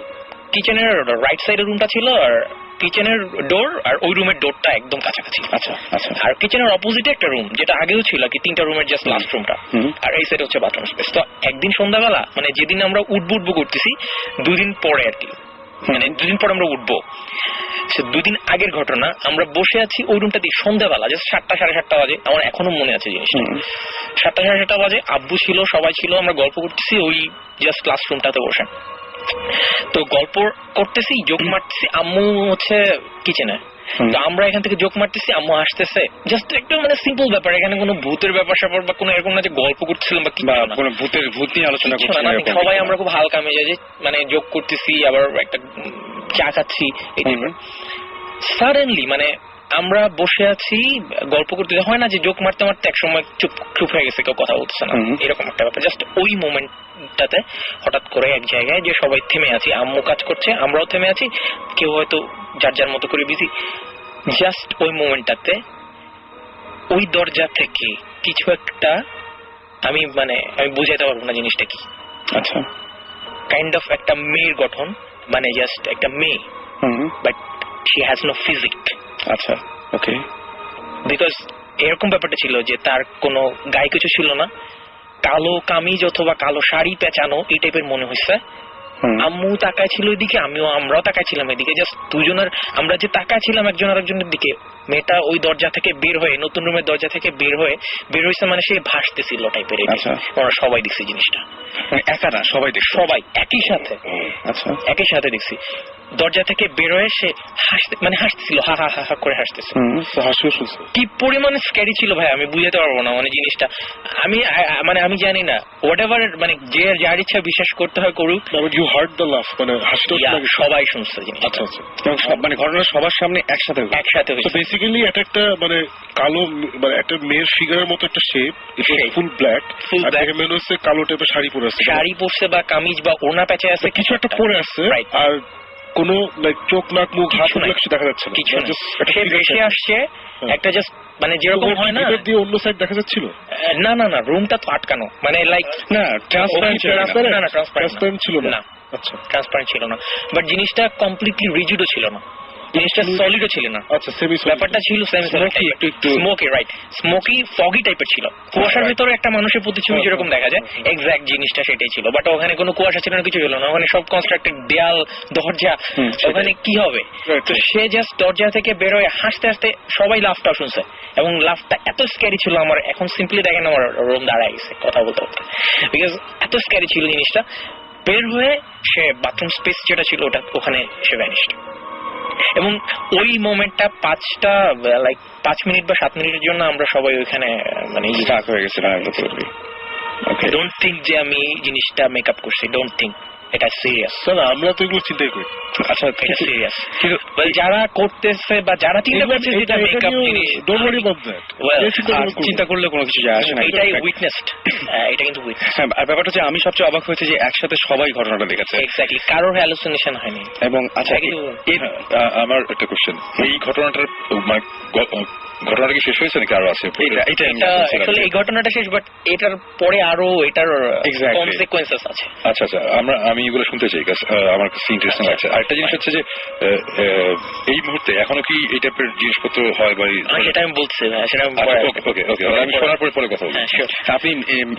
[SPEAKER 1] কিচেনের রাইট সাইডের রুমটা ছিল, আর কিচেনের ডোর আর ওই রুমের ডোরটা একদম কাছাকাছি।
[SPEAKER 2] আচ্ছা আচ্ছা।
[SPEAKER 1] আর কিচেনের অপোজিটে একটা রুম, যেটা আগেও ছিল কি 3টা রুমের জাস্ট লাস্ট রুমটা, আর এই সাইডে হচ্ছে বাথরুম স্পেস। তো একদিন সন্ধ্যাবেলা, মানে যেদিন আমরা উঠবো করতেছি, 2 দিন পরে আর কি, মানে 2 দিন পর আমরা উঠবো, সে 2 দিন আগের ঘটনা। আমরা বসে আছি ওই রুমটা দিয়ে সন্ধ্যাবেলা, জাস্ট 7টা 7:30 বাজে, আমার এখনো মনে আছে জিনিসটা। 7টা 7:30 বাজে, আব্বু ছিল, সবাই ছিল, আমরা গল্প করতেছি ওই জাস্ট লাস্ট রুমটাতে বসে। তো গল্প করতেছি, জোক মারতেছি, আম্মু হচ্ছে কিচেনে। তো আমরা এখান থেকে জোক মারতেছি, আম্মু হাসতেছে, জাস্ট একটু মানে সিম্পল ব্যাপার, এখানে কোনো ভূতের ব্যাপার স্যাপার বা কোনো এরকম না যে গল্প করতেছিলাম বা
[SPEAKER 2] কোনো ভূত নিয়ে আলোচনা করছি না।
[SPEAKER 1] সবাই আমরা খুব হালকা মেজাজে মানে জোক করতেছি, আবার একটা চা খাচ্ছি, এই টাইপের। সাডেনলি মানে আমরা বসে আছি গল্প করতে, হয় না যে জোক মারতে মারতে একসময় চুপ হয়ে গেছে, কেউ কথা বলতেছে না, এরকম একটা ব্যাপার। জাস্ট ওই মোমেন্টটাতে হঠাৎ করে এক জায়গায় যে সবাই থেমে আছি, আম্মু কাজ করছে, আমরাও থেমে আছি, কেউ হয়তো যার যার মতো করে বিজি। জাস্ট ওই মোমেন্টটাতে ওই দরজা থেকে কিছু একটা, আমি বুঝাইতে পারবো না জিনিসটা কি।
[SPEAKER 2] আচ্ছা,
[SPEAKER 1] কাইন্ড অফ একটা মেয়ের গঠন, মানে জাস্ট একটা মেয়ে, but she has no physique.
[SPEAKER 2] আচ্ছা, ওকে।
[SPEAKER 1] বিকজ এরকম ব্যাপারটা ছিল যে তার কোনো গায়ে কিছু ছিল না, কালো কামিজ অথবা কালো শাড়ি পেঁচানো এই টাইপের মনে হয়েছে। আম্মু তাকায় ছিল ওইদিকে, আমরাও তাকায় ছিলাম এদিকে, জাস্ট দুজনের, আমরা যে তাকায় ছিলাম একজন আরেকজনের দিকে। মেয়েটা ওই দরজা থেকে বের হয়ে, নতুন রুমের দরজা থেকে বের হয়েছে, মানে সে ভাসতেছিল টাইপের। আমরা সবাই দেখছি জিনিসটা,
[SPEAKER 2] একা না, সবাই
[SPEAKER 1] একই সাথে। আচ্ছা, একই সাথে দেখছি দরজা থেকে বের হয়ে সে হাসতেছিল, হা হা হা হা করে হাসতেছে। কি পরিমাণে স্ক্যারি ছিল ভাই, আমি বুঝাতে পারবো না মানে জিনিসটা। আমি জানি না, হোয়াট এভার, মানে যে যার ইচ্ছা বিশ্বাস করতে হয় করুক।
[SPEAKER 4] ইউ হার্ড দ্য লাফ, মানে হাসিটা
[SPEAKER 1] সবাই শুনছে জিনিসটা।
[SPEAKER 4] আচ্ছা আচ্ছা,
[SPEAKER 2] মানে ঘটনা সবার সামনে একসাথে
[SPEAKER 4] হয়েছে। বেসিক্যালি এটা একটা মানে কালো, মানে একটা মেয়ের ফিগারের মতো একটা শেপ, ফুল ব্ল্যাক, আর মেন হচ্ছে কালো টাইপের শাড়ি
[SPEAKER 1] পরছে বা কামিজ বা ওড়না পেঁচে আছে,
[SPEAKER 4] কিছু একটা পরে আছে, আর কোনো চোখ নাক মুখ হাত কিছু দেখা যাচ্ছে না,
[SPEAKER 1] সে ভেসে আসছে একটা জাস্ট, মানে যেরকম হয় না
[SPEAKER 4] দিয়ে অন্য সাইড দেখা যাচ্ছিল।
[SPEAKER 1] না না না, রুমটা তো আটকানো, মানে লাইক
[SPEAKER 4] না ট্রান্সপারেন্ট ছিল না।
[SPEAKER 1] আচ্ছা, ট্রান্সপারেন্ট ছিল না, বাট জিনিসটা কমপ্লিটলি রিজিডও ছিল না, জিনিসটা সলিডও ছিল না।
[SPEAKER 4] আচ্ছা, সেমি
[SPEAKER 1] ব্যাপারটা ছিল স্মোকি, রাইট, স্মোকি ফগি টাইপের ছিল। কুয়াশার ভিতরে একটা মানুষের প্রতিচ্ছবি যেরকম দেখা যায় এক্সাক্ট জিনিসটা সেটাই ছিল, বাট ওখানে কোনো কুয়াশা ছিল না, কিছু ছিল না, ওখানে সব কনস্ট্রাক্টেড, দেয়াল, দরজা, ওখানে কি হবে? তো সে জাস্ট দরজা থেকে বেরোয় হাসতে হাসতে সবাই লাফটা শুনছে, এবং লাফটা এত স্ক্যারি ছিল আমার এখন সিম্পলি দেখেন আমার রুম দাঁড়ায় গেছে কথা বলতে বলতে, বিকজ এত স্ক্যারি ছিল জিনিসটা। বের হয়ে সে বাথরুম স্পেস যেটা ছিল ওটা ওখানে সে ভ্যানিশড, এবং ওই মোমেন্টটা 5 মিনিট বা 7 মিনিটের জন্য আমরা সবাই ওইখানে মানে
[SPEAKER 2] স্টাক হয়ে গেছিলাম।
[SPEAKER 1] ডোন্ট থিঙ্ক যে আমি জিনিসটা মেকআপ করছি, ডোন্ট থিঙ্ক, এটা সিরিয়াস।
[SPEAKER 4] না, আমরা তো এগুলো চিন্তাই করি।
[SPEAKER 1] আচ্ছা, এটা সিরিয়াস, যারা করতেছে বা যারা চিন্তা করছে যেটা মেকআপ জিনিস,
[SPEAKER 4] ডোন্ট ওয়ারি অ্যাবাউট দ্যাট,
[SPEAKER 2] চিন্তা করলে কোনো কিছু যায় আসে না,
[SPEAKER 1] এটাই উইটনেসড, এটা কিন্তু উইটনেস।
[SPEAKER 2] আর ব্যাপারটা হচ্ছে আমি সবচেয়ে অবাক হয়েছে যে একসাথে সবাই ঘটনাটা দেখেছে,
[SPEAKER 1] এক্স্যাক্টলি, কারোর হ্যালুসিনেশন হয়নি।
[SPEAKER 2] এবং আচ্ছা
[SPEAKER 5] আমার একটা কোশ্চেন, এই ঘটনাটার মানে ঘটনাটা কি শেষ হয়েছে নাকি আরো আছে?
[SPEAKER 1] এই ঘটনাটা শেষ, বাট এটার পরে আরো এটার কনসিকুয়েন্সেস আছে।
[SPEAKER 5] আচ্ছা আচ্ছা, আমি এগুলো শুনতে চাই, আমার কাছে ইন্টারেস্টিং লাগছে। আরেকটা জিনিস হচ্ছে যে এই মুহূর্তে এখনো কি এই টাইপের জিনিসপত্র হয় বা
[SPEAKER 1] সেটা আমি বলছি, সেটা
[SPEAKER 5] আমি শোনার পরে কথা বলবো।
[SPEAKER 2] আপনি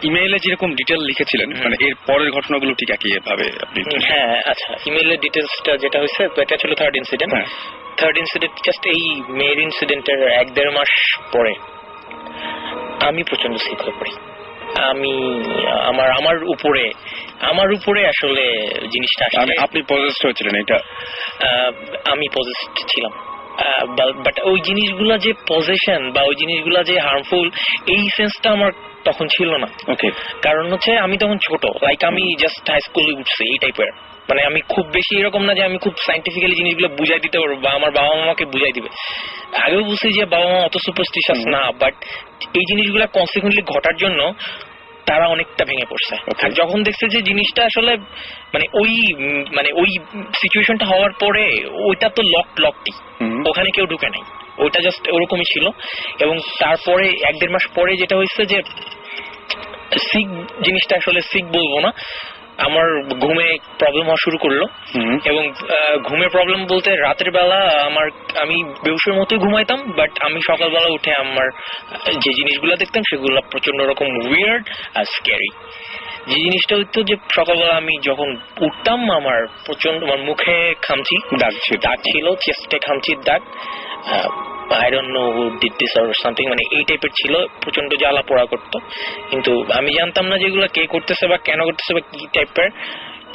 [SPEAKER 2] ইমেইলে যেরকম ডিটেল লিখেছিলেন মানে এর পরের ঘটনাগুলো ঠিক একই ভাবে আপনি?
[SPEAKER 1] হ্যাঁ, আচ্ছা, ইমেইলের ডিটেলসটা যেটা হয়েছে এটা ছিল third incident. Third incident just এই মেয়ের ইনসিডেন্টের 1-1.5 মাস পরে আমি প্রচন্ড সিক হয়ে পড়ি। আমি আমার উপরে আসলে জিনিসটা আসলে
[SPEAKER 2] আপনি পজেসড হয়েছিলেন? এটা
[SPEAKER 1] আমি পজেসড ছিলাম, বাট ওই জিনিসগুলা যে পজেশন বা ওই জিনিসগুলা যে হার্মফুল এই সেন্সটা আমার তখন ছিল না।
[SPEAKER 2] ওকে,
[SPEAKER 1] কারণ হচ্ছে আমি তখন ছোট, লাইক আমি জাস্ট হাই স্কুলে উঠছি এই টাইপের, মানে আমি খুব বেশি এরকম না যে আমি খুব সাইন্টিফিক্যালি জিনিসগুলো বুঝাই দিতে পারবো বা আমার বাবা মামাকে বুঝাই দিবে। আগেও বুঝছি যে বাবা মা অত সুপারস্টিশাস না, বাট এই জিনিসগুলো কনসিকুয়েন্টলি ঘটার জন্য তারা অনেকটা ভেঙে পড়ছে। আর যখন দেখছে যে জিনিসটা আসলে মানে ওই সিচুয়েশনটা হওয়ার পরে ওইটা তো লকটি, ওখানে কেউ ঢুকে নাই, ওইটা জাস্ট ওরকমই ছিল। এবং তারপরে 1-1.5 মাস পরে যেটা হয়েছে যে সিক জিনিসটা আসলে সিক বলবো না, আমার ঘুমে প্রবলেম হওয়া শুরু করলো। এবং ঘুমের প্রবলেম বলতে রাতের বেলা আমি বেহুশের মতোই ঘুমাইতাম, বাট আমি সকালবেলা উঠে আমার যে জিনিসগুলো দেখতাম সেগুলো প্রচন্ড রকম উইয়ার্ড আর স্ক্যারি। যে জিনিসটা হইতো যে সকালবেলা আমি যখন উঠতাম আমার প্রচন্ড মুখে খামচি দাগ ছিল, চেস্টে খামচির দাগ, I don't know who did this or something, মানে এই টাইপের ছিল, প্রচন্ড জ্বালা পোড়া করতো। কিন্তু আমি জানতাম না যেগুলো কে করতেছে বা কেন করতেছে বা কি টাইপের,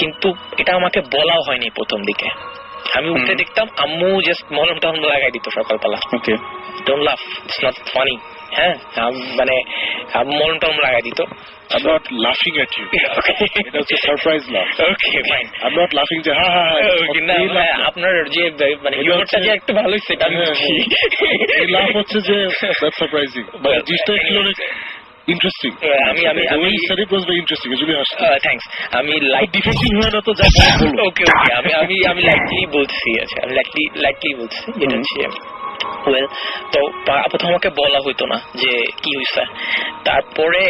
[SPEAKER 1] কিন্তু এটা আমাকে বলাও হয়নি প্রথম দিকে। আমি উঠে দেখতাম আম্মু জাস্ট মলম টলম লাগাই দিত সকালবেলা।
[SPEAKER 2] ওকে,
[SPEAKER 1] ডোন্ট লাফ, ইটস নট ফানি। হ্যাঁ, মানে মলম টলম লাগাই দিত।
[SPEAKER 4] I'm not laughing at you. এটা হচ্ছে সারপ্রাইজ লাফ।
[SPEAKER 1] ওকে, ফাইন।
[SPEAKER 4] I'm not laughing যে হা হা হা।
[SPEAKER 1] আপনার যে মানে হিউমারটা যে একটু ভালোই সেটা আমি বুঝছি।
[SPEAKER 4] এই লাফ হচ্ছে যে দ্যাটস সারপ্রাইজিং, বাট জিনিসটা একটু ইন্টারেস্টিং। আমি সেটা ওয়াজ ভেরি ইন্টারেস্টিং, এজন্য হাসছি।
[SPEAKER 1] থ্যাঙ্কস। আমি লাইট
[SPEAKER 4] ডিফেন্সিভ হয় না তো যা বলো।
[SPEAKER 1] ওকে, আমি লাইটলি বলছি। আচ্ছা, আমি লাইটলি বলছি যেটা হচ্ছে ওয়েল, তো প্রথম আমাকে বলা হইতো না যে কি হয়েছে। তারপরে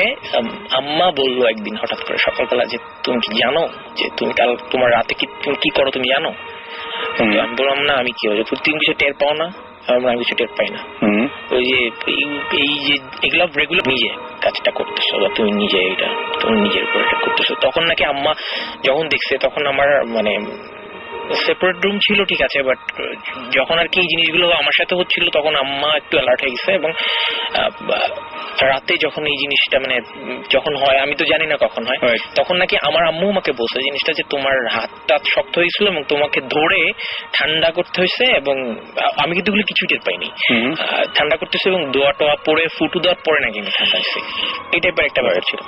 [SPEAKER 1] আম্মা বললো একদিন হঠাৎ করে সকালবেলা যে তুমি কি জানো যে তুমি কাল তোমার রাতে তুমি কি করো তুমি জানো? আমি বললাম না, আমি কি হয়েছে তুমি কিছু টের পাও না? আমি কিছু টের পাই না। ওই যে এই যে এগুলো রেগুলার নিজে কাজটা করতেছো বা তুমি নিজে এটা তুমি নিজের উপর এটা করতেছো, তখন নাকি আম্মা যখন দেখছে তখন আমার মানে সেপারেট রুম ছিল ঠিক আছে, বাট যখন আর কি এই জিনিসগুলো আমার সাথে হচ্ছিল তখন আম্মা একটু অ্যালার্ট হয়ে গেছে। এবং রাতে যখন এই জিনিসটা মানে যখন হয় আমি তো জানি না কখন হয়, তখন নাকি আমার আম্মু আমাকে বলছে জিনিসটা যে তোমার হাতটা শক্ত হয়েছিল এবং তোমাকে ধরে ঠান্ডা করতে হয়েছে, এবং আমি কিন্তু এগুলো কিছুই টের পাইনি। ঠান্ডা করতেছে এবং দোয়া টোয়া পরে ফুটু দেওয়ার পরে নাকি আমি ঠান্ডা হয়েছি, এই টাইপের একটা ব্যাপার ছিল।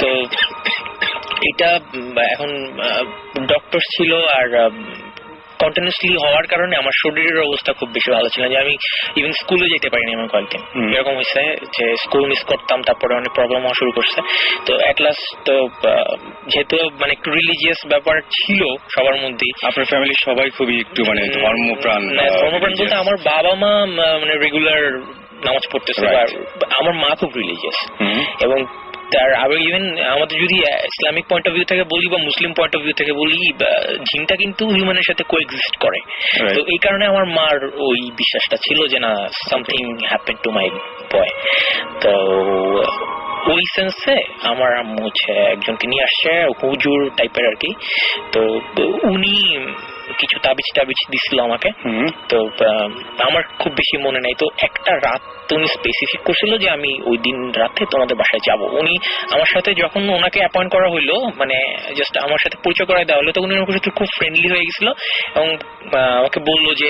[SPEAKER 1] তো এটা এখন ডক্টর ছিল আর কন্টিনিউসলি হওয়ার কারণে আমার শরীরের অবস্থা খুব বেশি ভালো ছিল, যে আমি ইভেন স্কুলে যেতে পারিনি আমার কয়েকদিন। এরকম হয়েছে যে স্কুল মিস করতাম, তারপরে অনেক প্রবলেম হওয়া শুরু করছে। তো এট লাস্ট তো যেহেতু মানে একটু রিলিজিয়াস ব্যাপার ছিল সবার মধ্যেই,
[SPEAKER 2] আপনার ফ্যামিলির সবাই খুবই একটু মানে ধর্মপ্রাণ
[SPEAKER 1] বলতে আমার বাবা মা মানে রেগুলার নামাজ পড়তেছে, আমার মা খুব রিলিজিয়াস, এবং তার আবার ইভেন আমাদের যদি ইসলামিক পয়েন্ট অফ ভিউ থেকে বলি বা মুসলিম পয়েন্ট অফ ভিউ থেকে বলি, জিনটা কিন্তু হিউম্যানের সাথে কোএক্সিস্ট করে। তো এই কারণে আমার মার ওই বিশ্বাসটা ছিল যে না, সামথিং হ্যাপেন টু মাই বয়। তো ওই সেন্সে আমার আম্মু হচ্ছে একজনকে নিয়ে আসছে, হুজুর টাইপের আর কি। তো উনি কিছু তাবিজ টাবিজ দিছিল আমাকে। তো আমার খুব বেশি মনে নাই। তো একটা রাত উনি স্পেসিফিক করছিল যে আমি ওই দিন রাতে তোমাদের বাসায় যাব। উনি আমার সাথে যখন ওনাকে অ্যাপয়েন্ট করা হইলো, মানে জাস্ট আমার সাথে পরিচয় করাই দেওয়া হলো, তখন উনি আমার সাথে খুব ফ্রেন্ডলি হয়ে গেছিল এবং আমাকে বললো যে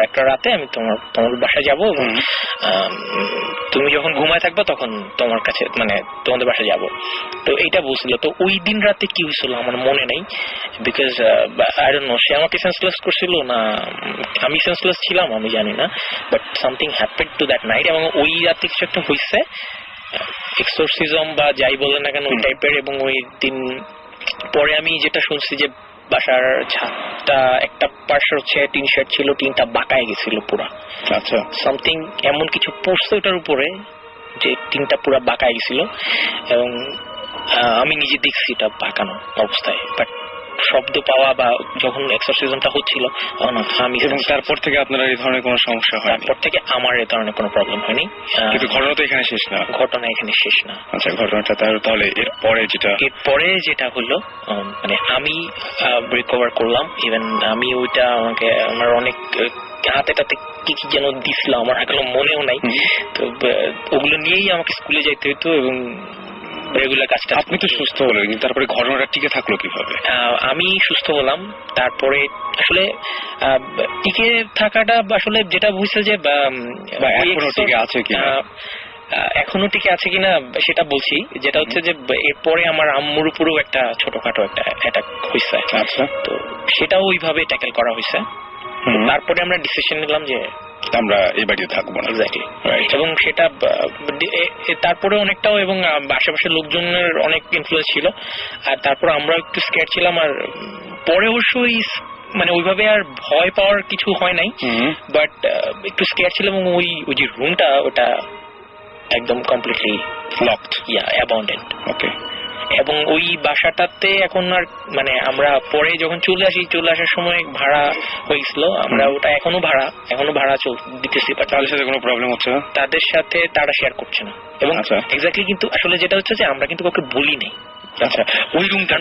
[SPEAKER 1] একটা রাতে আমি তোমার বাসায় যাব এবং তুমি যখন ঘুমায় থাকবে তখন তোমার কাছে মানে তোমাদের বাসায় যাব। তো এইটা বলছিল। তো ওই দিন রাতে কি হয়েছিল আমার মনে নেই, বিকজ আই ডোন্ট নো সে আমাকে সেন্সলেস করছিল না আমি সেন্সলেস ছিলাম আমি জানি না, but something happen to that night. এবং ওই রাতে কিছু একটা হয়েছে, এক্সোরসিজম বা যাই বলেন না কেন ওই টাইপের। এবং ওই দিন পরে আমি যেটা শুনছি যে বাসার ছাদটা একটা পার্শ্ব হচ্ছে টিন শেড ছিল, টিনটা বাঁকায় গেছিল পুরা।
[SPEAKER 2] আচ্ছা,
[SPEAKER 1] সামথিং এমন কিছু পড়ছে ওটার উপরে যে টিনটা পুরা বাঁকায় গেছিল এবং আমি নিজে দেখছি এটা বাঁকানো অবস্থায়। বাট শব্দ পাওয়া বা যখন এক্সারসাইজটা হচ্ছিল তখন আমি।
[SPEAKER 2] এবং তারপর থেকে আপনার এই ধরনের কোনো সমস্যা হয়?
[SPEAKER 1] তারপর থেকে আমার এই ধরনের কোনো প্রবলেম হয়নি।
[SPEAKER 2] কিন্তু ঘটনা তো এখানে শেষ না।
[SPEAKER 1] ঘটনা এখানে শেষ না।
[SPEAKER 2] আচ্ছা, ঘটনাটা তাহলে এরপরে
[SPEAKER 1] যেটা হলো, মানে আমি রিকভার করলাম। ইভেন আমি ওইটা আমাকে আমার অনেক হাতে টাতে কি কি যেন দিছিল, আমার এখনো মনেও নাই। তো ওগুলো নিয়েই আমাকে স্কুলে যাইতে হতো এবং রেগুলার কাজটা।
[SPEAKER 2] আপনি তো সুস্থ হলেন, কিন্তু তারপরে ঘটনাটা টিকে থাকলো কিভাবে?
[SPEAKER 1] আমি সুস্থ হলাম, তারপরে আসলে টিকে থাকাটা আসলে যেটা বুঝছে যে
[SPEAKER 2] এখনো টিকে আছে কিনা,
[SPEAKER 1] এখনো টিকে আছে কিনা সেটা বলছি। যেটা হচ্ছে যে এরপরে আমার আম্মুর উপরেও একটা ছোটখাটো একটা অ্যাটাক হয়েছে।
[SPEAKER 2] আচ্ছা,
[SPEAKER 1] তো সেটাও ওইভাবে ট্যাকেল করা হয়েছে। তারপরে আমরা ডিসিশন নিলাম যে
[SPEAKER 2] আমরা এই বাড়িতে থাকবো না।
[SPEAKER 1] এক্স্যাক্টলি। এবং সেটা তারপরে অনেকটাও এবং আশেপাশের লোকজনের অনেক ইনফ্লুয়েন্স ছিল। আর তারপর আমরা একটু স্কেয়ার ছিলাম। আর পরে অবশ্যই মানে ওইভাবে আর ভয় পাওয়ার কিছু হয় নাই, বাট একটু স্কেয়ার ছিলাম। এবং ওই যে রুমটা ওটা একদম কমপ্লিটলি লকড, অ্যাবান্ডেন্ড।
[SPEAKER 2] ওকে।
[SPEAKER 1] এবং ওই বাসাটাতে এখন আর মানে আমরা পরে যখন চলে আসার সময় ভাড়া হয়েছিল, আমরা ওটা এখনো ভাড়া দিতেছি।
[SPEAKER 2] তাদের সাথে কোনো প্রবলেম হচ্ছে না?
[SPEAKER 1] তাদের সাথে তারা শেয়ার করছে না। এবং এক্স্যাক্টলি, কিন্তু আসলে যেটা হচ্ছে যে আমরা কিন্তু কাউকে বলি নাই।
[SPEAKER 2] আচ্ছা, ওই রুমটা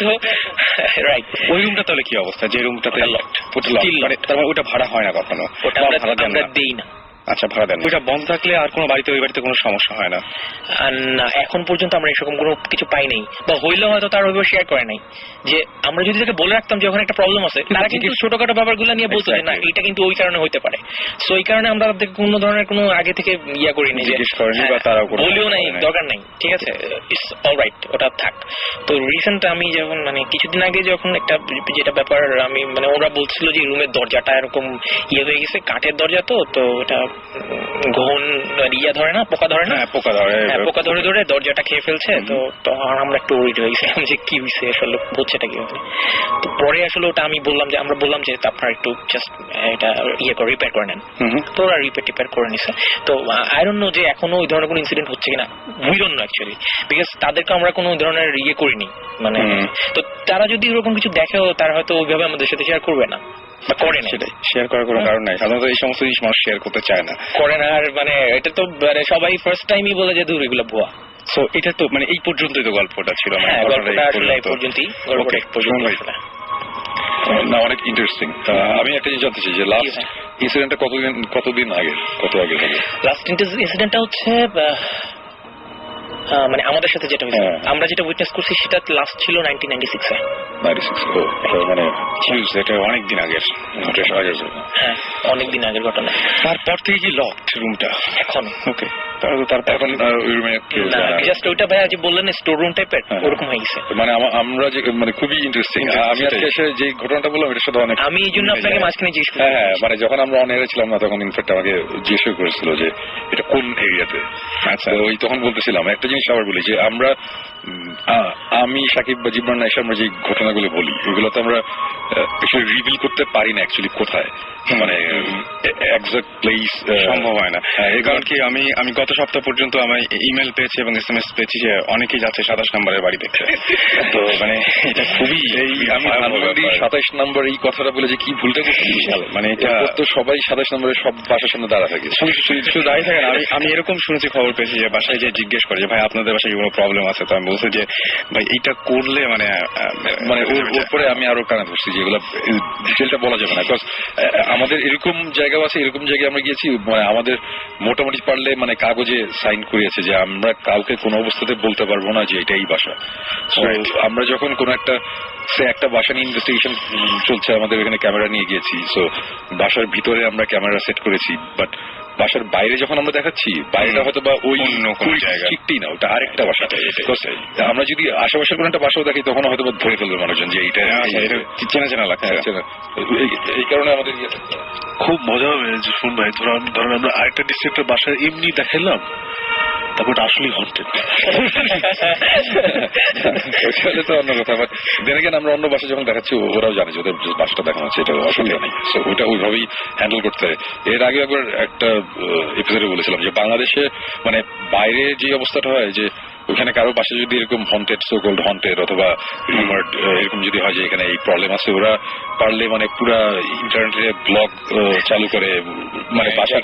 [SPEAKER 1] তো রাইট,
[SPEAKER 2] ওই রুমটা তাহলে কি অবস্থা? যে রুমটাতে লকড, তার মানে ওটা ভাড়া হয় না কখনো?
[SPEAKER 1] ওটা আমরা দেই না।
[SPEAKER 2] আচ্ছা, ভাড়া দেন। ওইটা বন্ধ থাকলে আর কোনো বাড়িতে ওই বাড়িতে কোনো সমস্যা হয় না?
[SPEAKER 1] না, এখন পর্যন্ত আমরা এরকম কোনো কিছু পাই নাই, বা হইলেও হয়তো তার ওইভাবে শেয়ার করে নাই। যে আমরা যদি তাকে বলে রাখতাম যে ওখানে একটা প্রবলেম আছে, তারা কিন্তু ছোটখাটো ব্যাপারগুলো নিয়ে বলতো যে না এটা কিন্তু ওই কারণে হইতে পারে। সো এই কারণে আমরা তাদের কোনো ধরনের কোনো আগে থেকে করিনি, বলিও নাই, দরকার নাই, ঠিক আছে, ইটস অলরাইট, ওটা থাক। তো রিসেন্ট আমি যখন মানে কিছুদিন আগে যখন একটা যেটা ব্যাপার আমি মানে ওরা বলছিল যে রুমের দরজাটা এরকম হয়ে গেছে, কাঠের দরজা, তো এটা ঘন ধরে না, পোকা ধরে না, পোকা ধরে দরজাটা খেয়ে ফেলছে। তো তখন আমরা একটু ওরিড হয়ে গেছিলাম যে কি হয়েছে আসলে, হচ্ছেটা কি হবে। তো পরে আসলে ওটা আমরা বললাম যে আপনারা একটু জাস্ট এটা করে রিপেয়ার করে নেন। তো ওরা রিপেয়ার করে নিছে। তো আই ডোন্ট নো যে এখনো ওই ধরনের কোনো ইনসিডেন্ট হচ্ছে কিনা, we don't know actually, because তাদেরকে আমরা কোনো ধরনের করিনি। মানে তো তারা যদি এরকম কিছু দেখেও তারা হয়তো ওইভাবে আমাদের সাথে শেয়ার করবে না, করে না।
[SPEAKER 2] সেটাই, শেয়ার করার কোনো কারণ নাই। সাধারণত এই সমস্ত জিনিস মানুষ শেয়ার করতে চায় না,
[SPEAKER 1] করে না। আর মানে এটা তো মানে সবাই ফার্স্ট টাইমই বলে যে দূর এগুলো ভুয়া।
[SPEAKER 2] সো এটা তো মানে এই পর্যন্তই তো গল্পটা ছিল। না, অনেক ইন্টারেস্টিং। আমি একটা জিনিস জানতে চাই যে লাস্ট ইনসিডেন্টটা কতদিন আগে, কত আগে হবে?
[SPEAKER 1] লাস্ট ইনসিডেন্টটা হচ্ছে মানে আমাদের সাথে যেটা হয়েছে, আমরা যেটা উইটনেস করছি সেটা লাস্ট ছিল 1996-এ।
[SPEAKER 2] মানে এটা অনেকদিন আগের,
[SPEAKER 1] হ্যাঁ, অনেকদিন আগের ঘটনা।
[SPEAKER 2] তারপর থেকে কি লকড রুমটা
[SPEAKER 1] এখন?
[SPEAKER 2] ওকে, তারপর ওই রুমে
[SPEAKER 1] জাস্ট ওইটা ভাইয়া যে বললেন স্টোর রুম টাইপের, ওরকম হয়ে গেছে।
[SPEAKER 2] মানে আমরা যে মানে খুবই ইন্টারেস্টিং। আমি আজকে এসে যে ঘটনাটা বললাম এটার সাথে অনেক,
[SPEAKER 1] আমি এই জন্য আপনাকে মাঝখানে জিজ্ঞেস করি।
[SPEAKER 2] হ্যাঁ, মানে যখন আমরা অন এয়ারে ছিলাম না তখন ইনফ্যাক্ট আমাকে জিজ্ঞেস করেছিল যে এটা কোন এরিয়াতে। আচ্ছা, ওই তখন বলতেছিলাম একটা জিনিস
[SPEAKER 5] জিনিস আবার বলি যে আমরা আমি সাকিব বা জিবরান এসে আমরা যে ঘটনাগুলো বলি এগুলো তো আমরা রিভিল করতে পারি না অ্যাকচুয়ালি কোথায়, মানে এক্সাক্ট প্লেস
[SPEAKER 2] সম্ভব হয় না। এই কারণ কি আমি গত সপ্তাহ পর্যন্ত আমার ইমেল পেয়েছি এবং SMS পেয়েছি যে অনেকেই যাচ্ছে 27 নম্বরের বাড়ি দেখতে। তো মানে এটা খুবই
[SPEAKER 5] আমি 27 নম্বর এই কথাটা বলে যে কি ভুলটা করছি বিশাল, মানে এটা তো সবাই 27 নম্বরের সব বাসার সামনে দাঁড়া থাকে,
[SPEAKER 2] শুধু দাঁড়িয়ে থাকে না। আমি এরকম শুনেছি, খবর পেয়েছি যে বাসায় যে জিজ্ঞেস করে যে ভাই আপনাদের বাসায় কোনো প্রবলেম আছে, তো আমি বলছি যে ভাই এইটা করলে মানে
[SPEAKER 5] ওর পরে আমি আরো কানে ধরছি যেগুলো ডিটেলটা বলা যাবে না, বিকজ আমাদের এরকম জায়গাও আছে, এরকম জায়গায় আমরা গিয়েছি মানে আমাদের মোটামুটি পারলে মানে কাগজে সাইন করিয়েছে যে আমরা কাউকে কোনো অবস্থাতে বলতে পারবো না যে এটাই বাসা। আমরা যখন কোনো একটা বাসা নিয়ে ইনভেস্টিগেশন চলছে, আমাদের এখানে ক্যামেরা নিয়ে গিয়েছি, সো বাসার ভিতরে আমরা ক্যামেরা সেট করেছি, বাট বাসার বাইরে যখন আমরা দেখাচ্ছি বাইরেটা হয়তো বা ওই ঠিকই না, ওটা আরেকটা বাসা। আমরা যদি আশেপাশের কোনো একটা বাসাও দেখি তখন হয়তো ধরে ফেলবে মানুষজন যে এইটা
[SPEAKER 2] চেনা চেনা লাগছে।
[SPEAKER 5] এই কারণে আমাদের
[SPEAKER 4] খুব মজা হবে যে শুন ভাই, ধরুন আমরা আরেকটা ডিস্ট্রিক্টের বাসায় এমনি দেখালাম, তারপর আসলেই হন্টেড,
[SPEAKER 5] তো অন্য কথা। বাট দেন এগেইন আমরা অন্য বাসা যখন দেখাচ্ছি ওরাও জানে যে ওদের বাসাটা দেখানো হচ্ছে, এটা অসুবিধা নেই, সো ওইটা ওইভাবেই হ্যান্ডেল করতে হয়। এর আগে একবার একটা এপিসোডে বলেছিলাম যে বাংলাদেশে মানে বাইরে যে অবস্থাটা হয় যে ওইখানে কারো বাসা যদি এরকম হন্টেড, সো কল্ড হন্টেড অথবা এরকম যদি হয় যে এখানে এই প্রবলেম আছে, ওরা পারলে মানে পুরা ইন্টারনেটে ব্লগ চালু করে মানে বাসা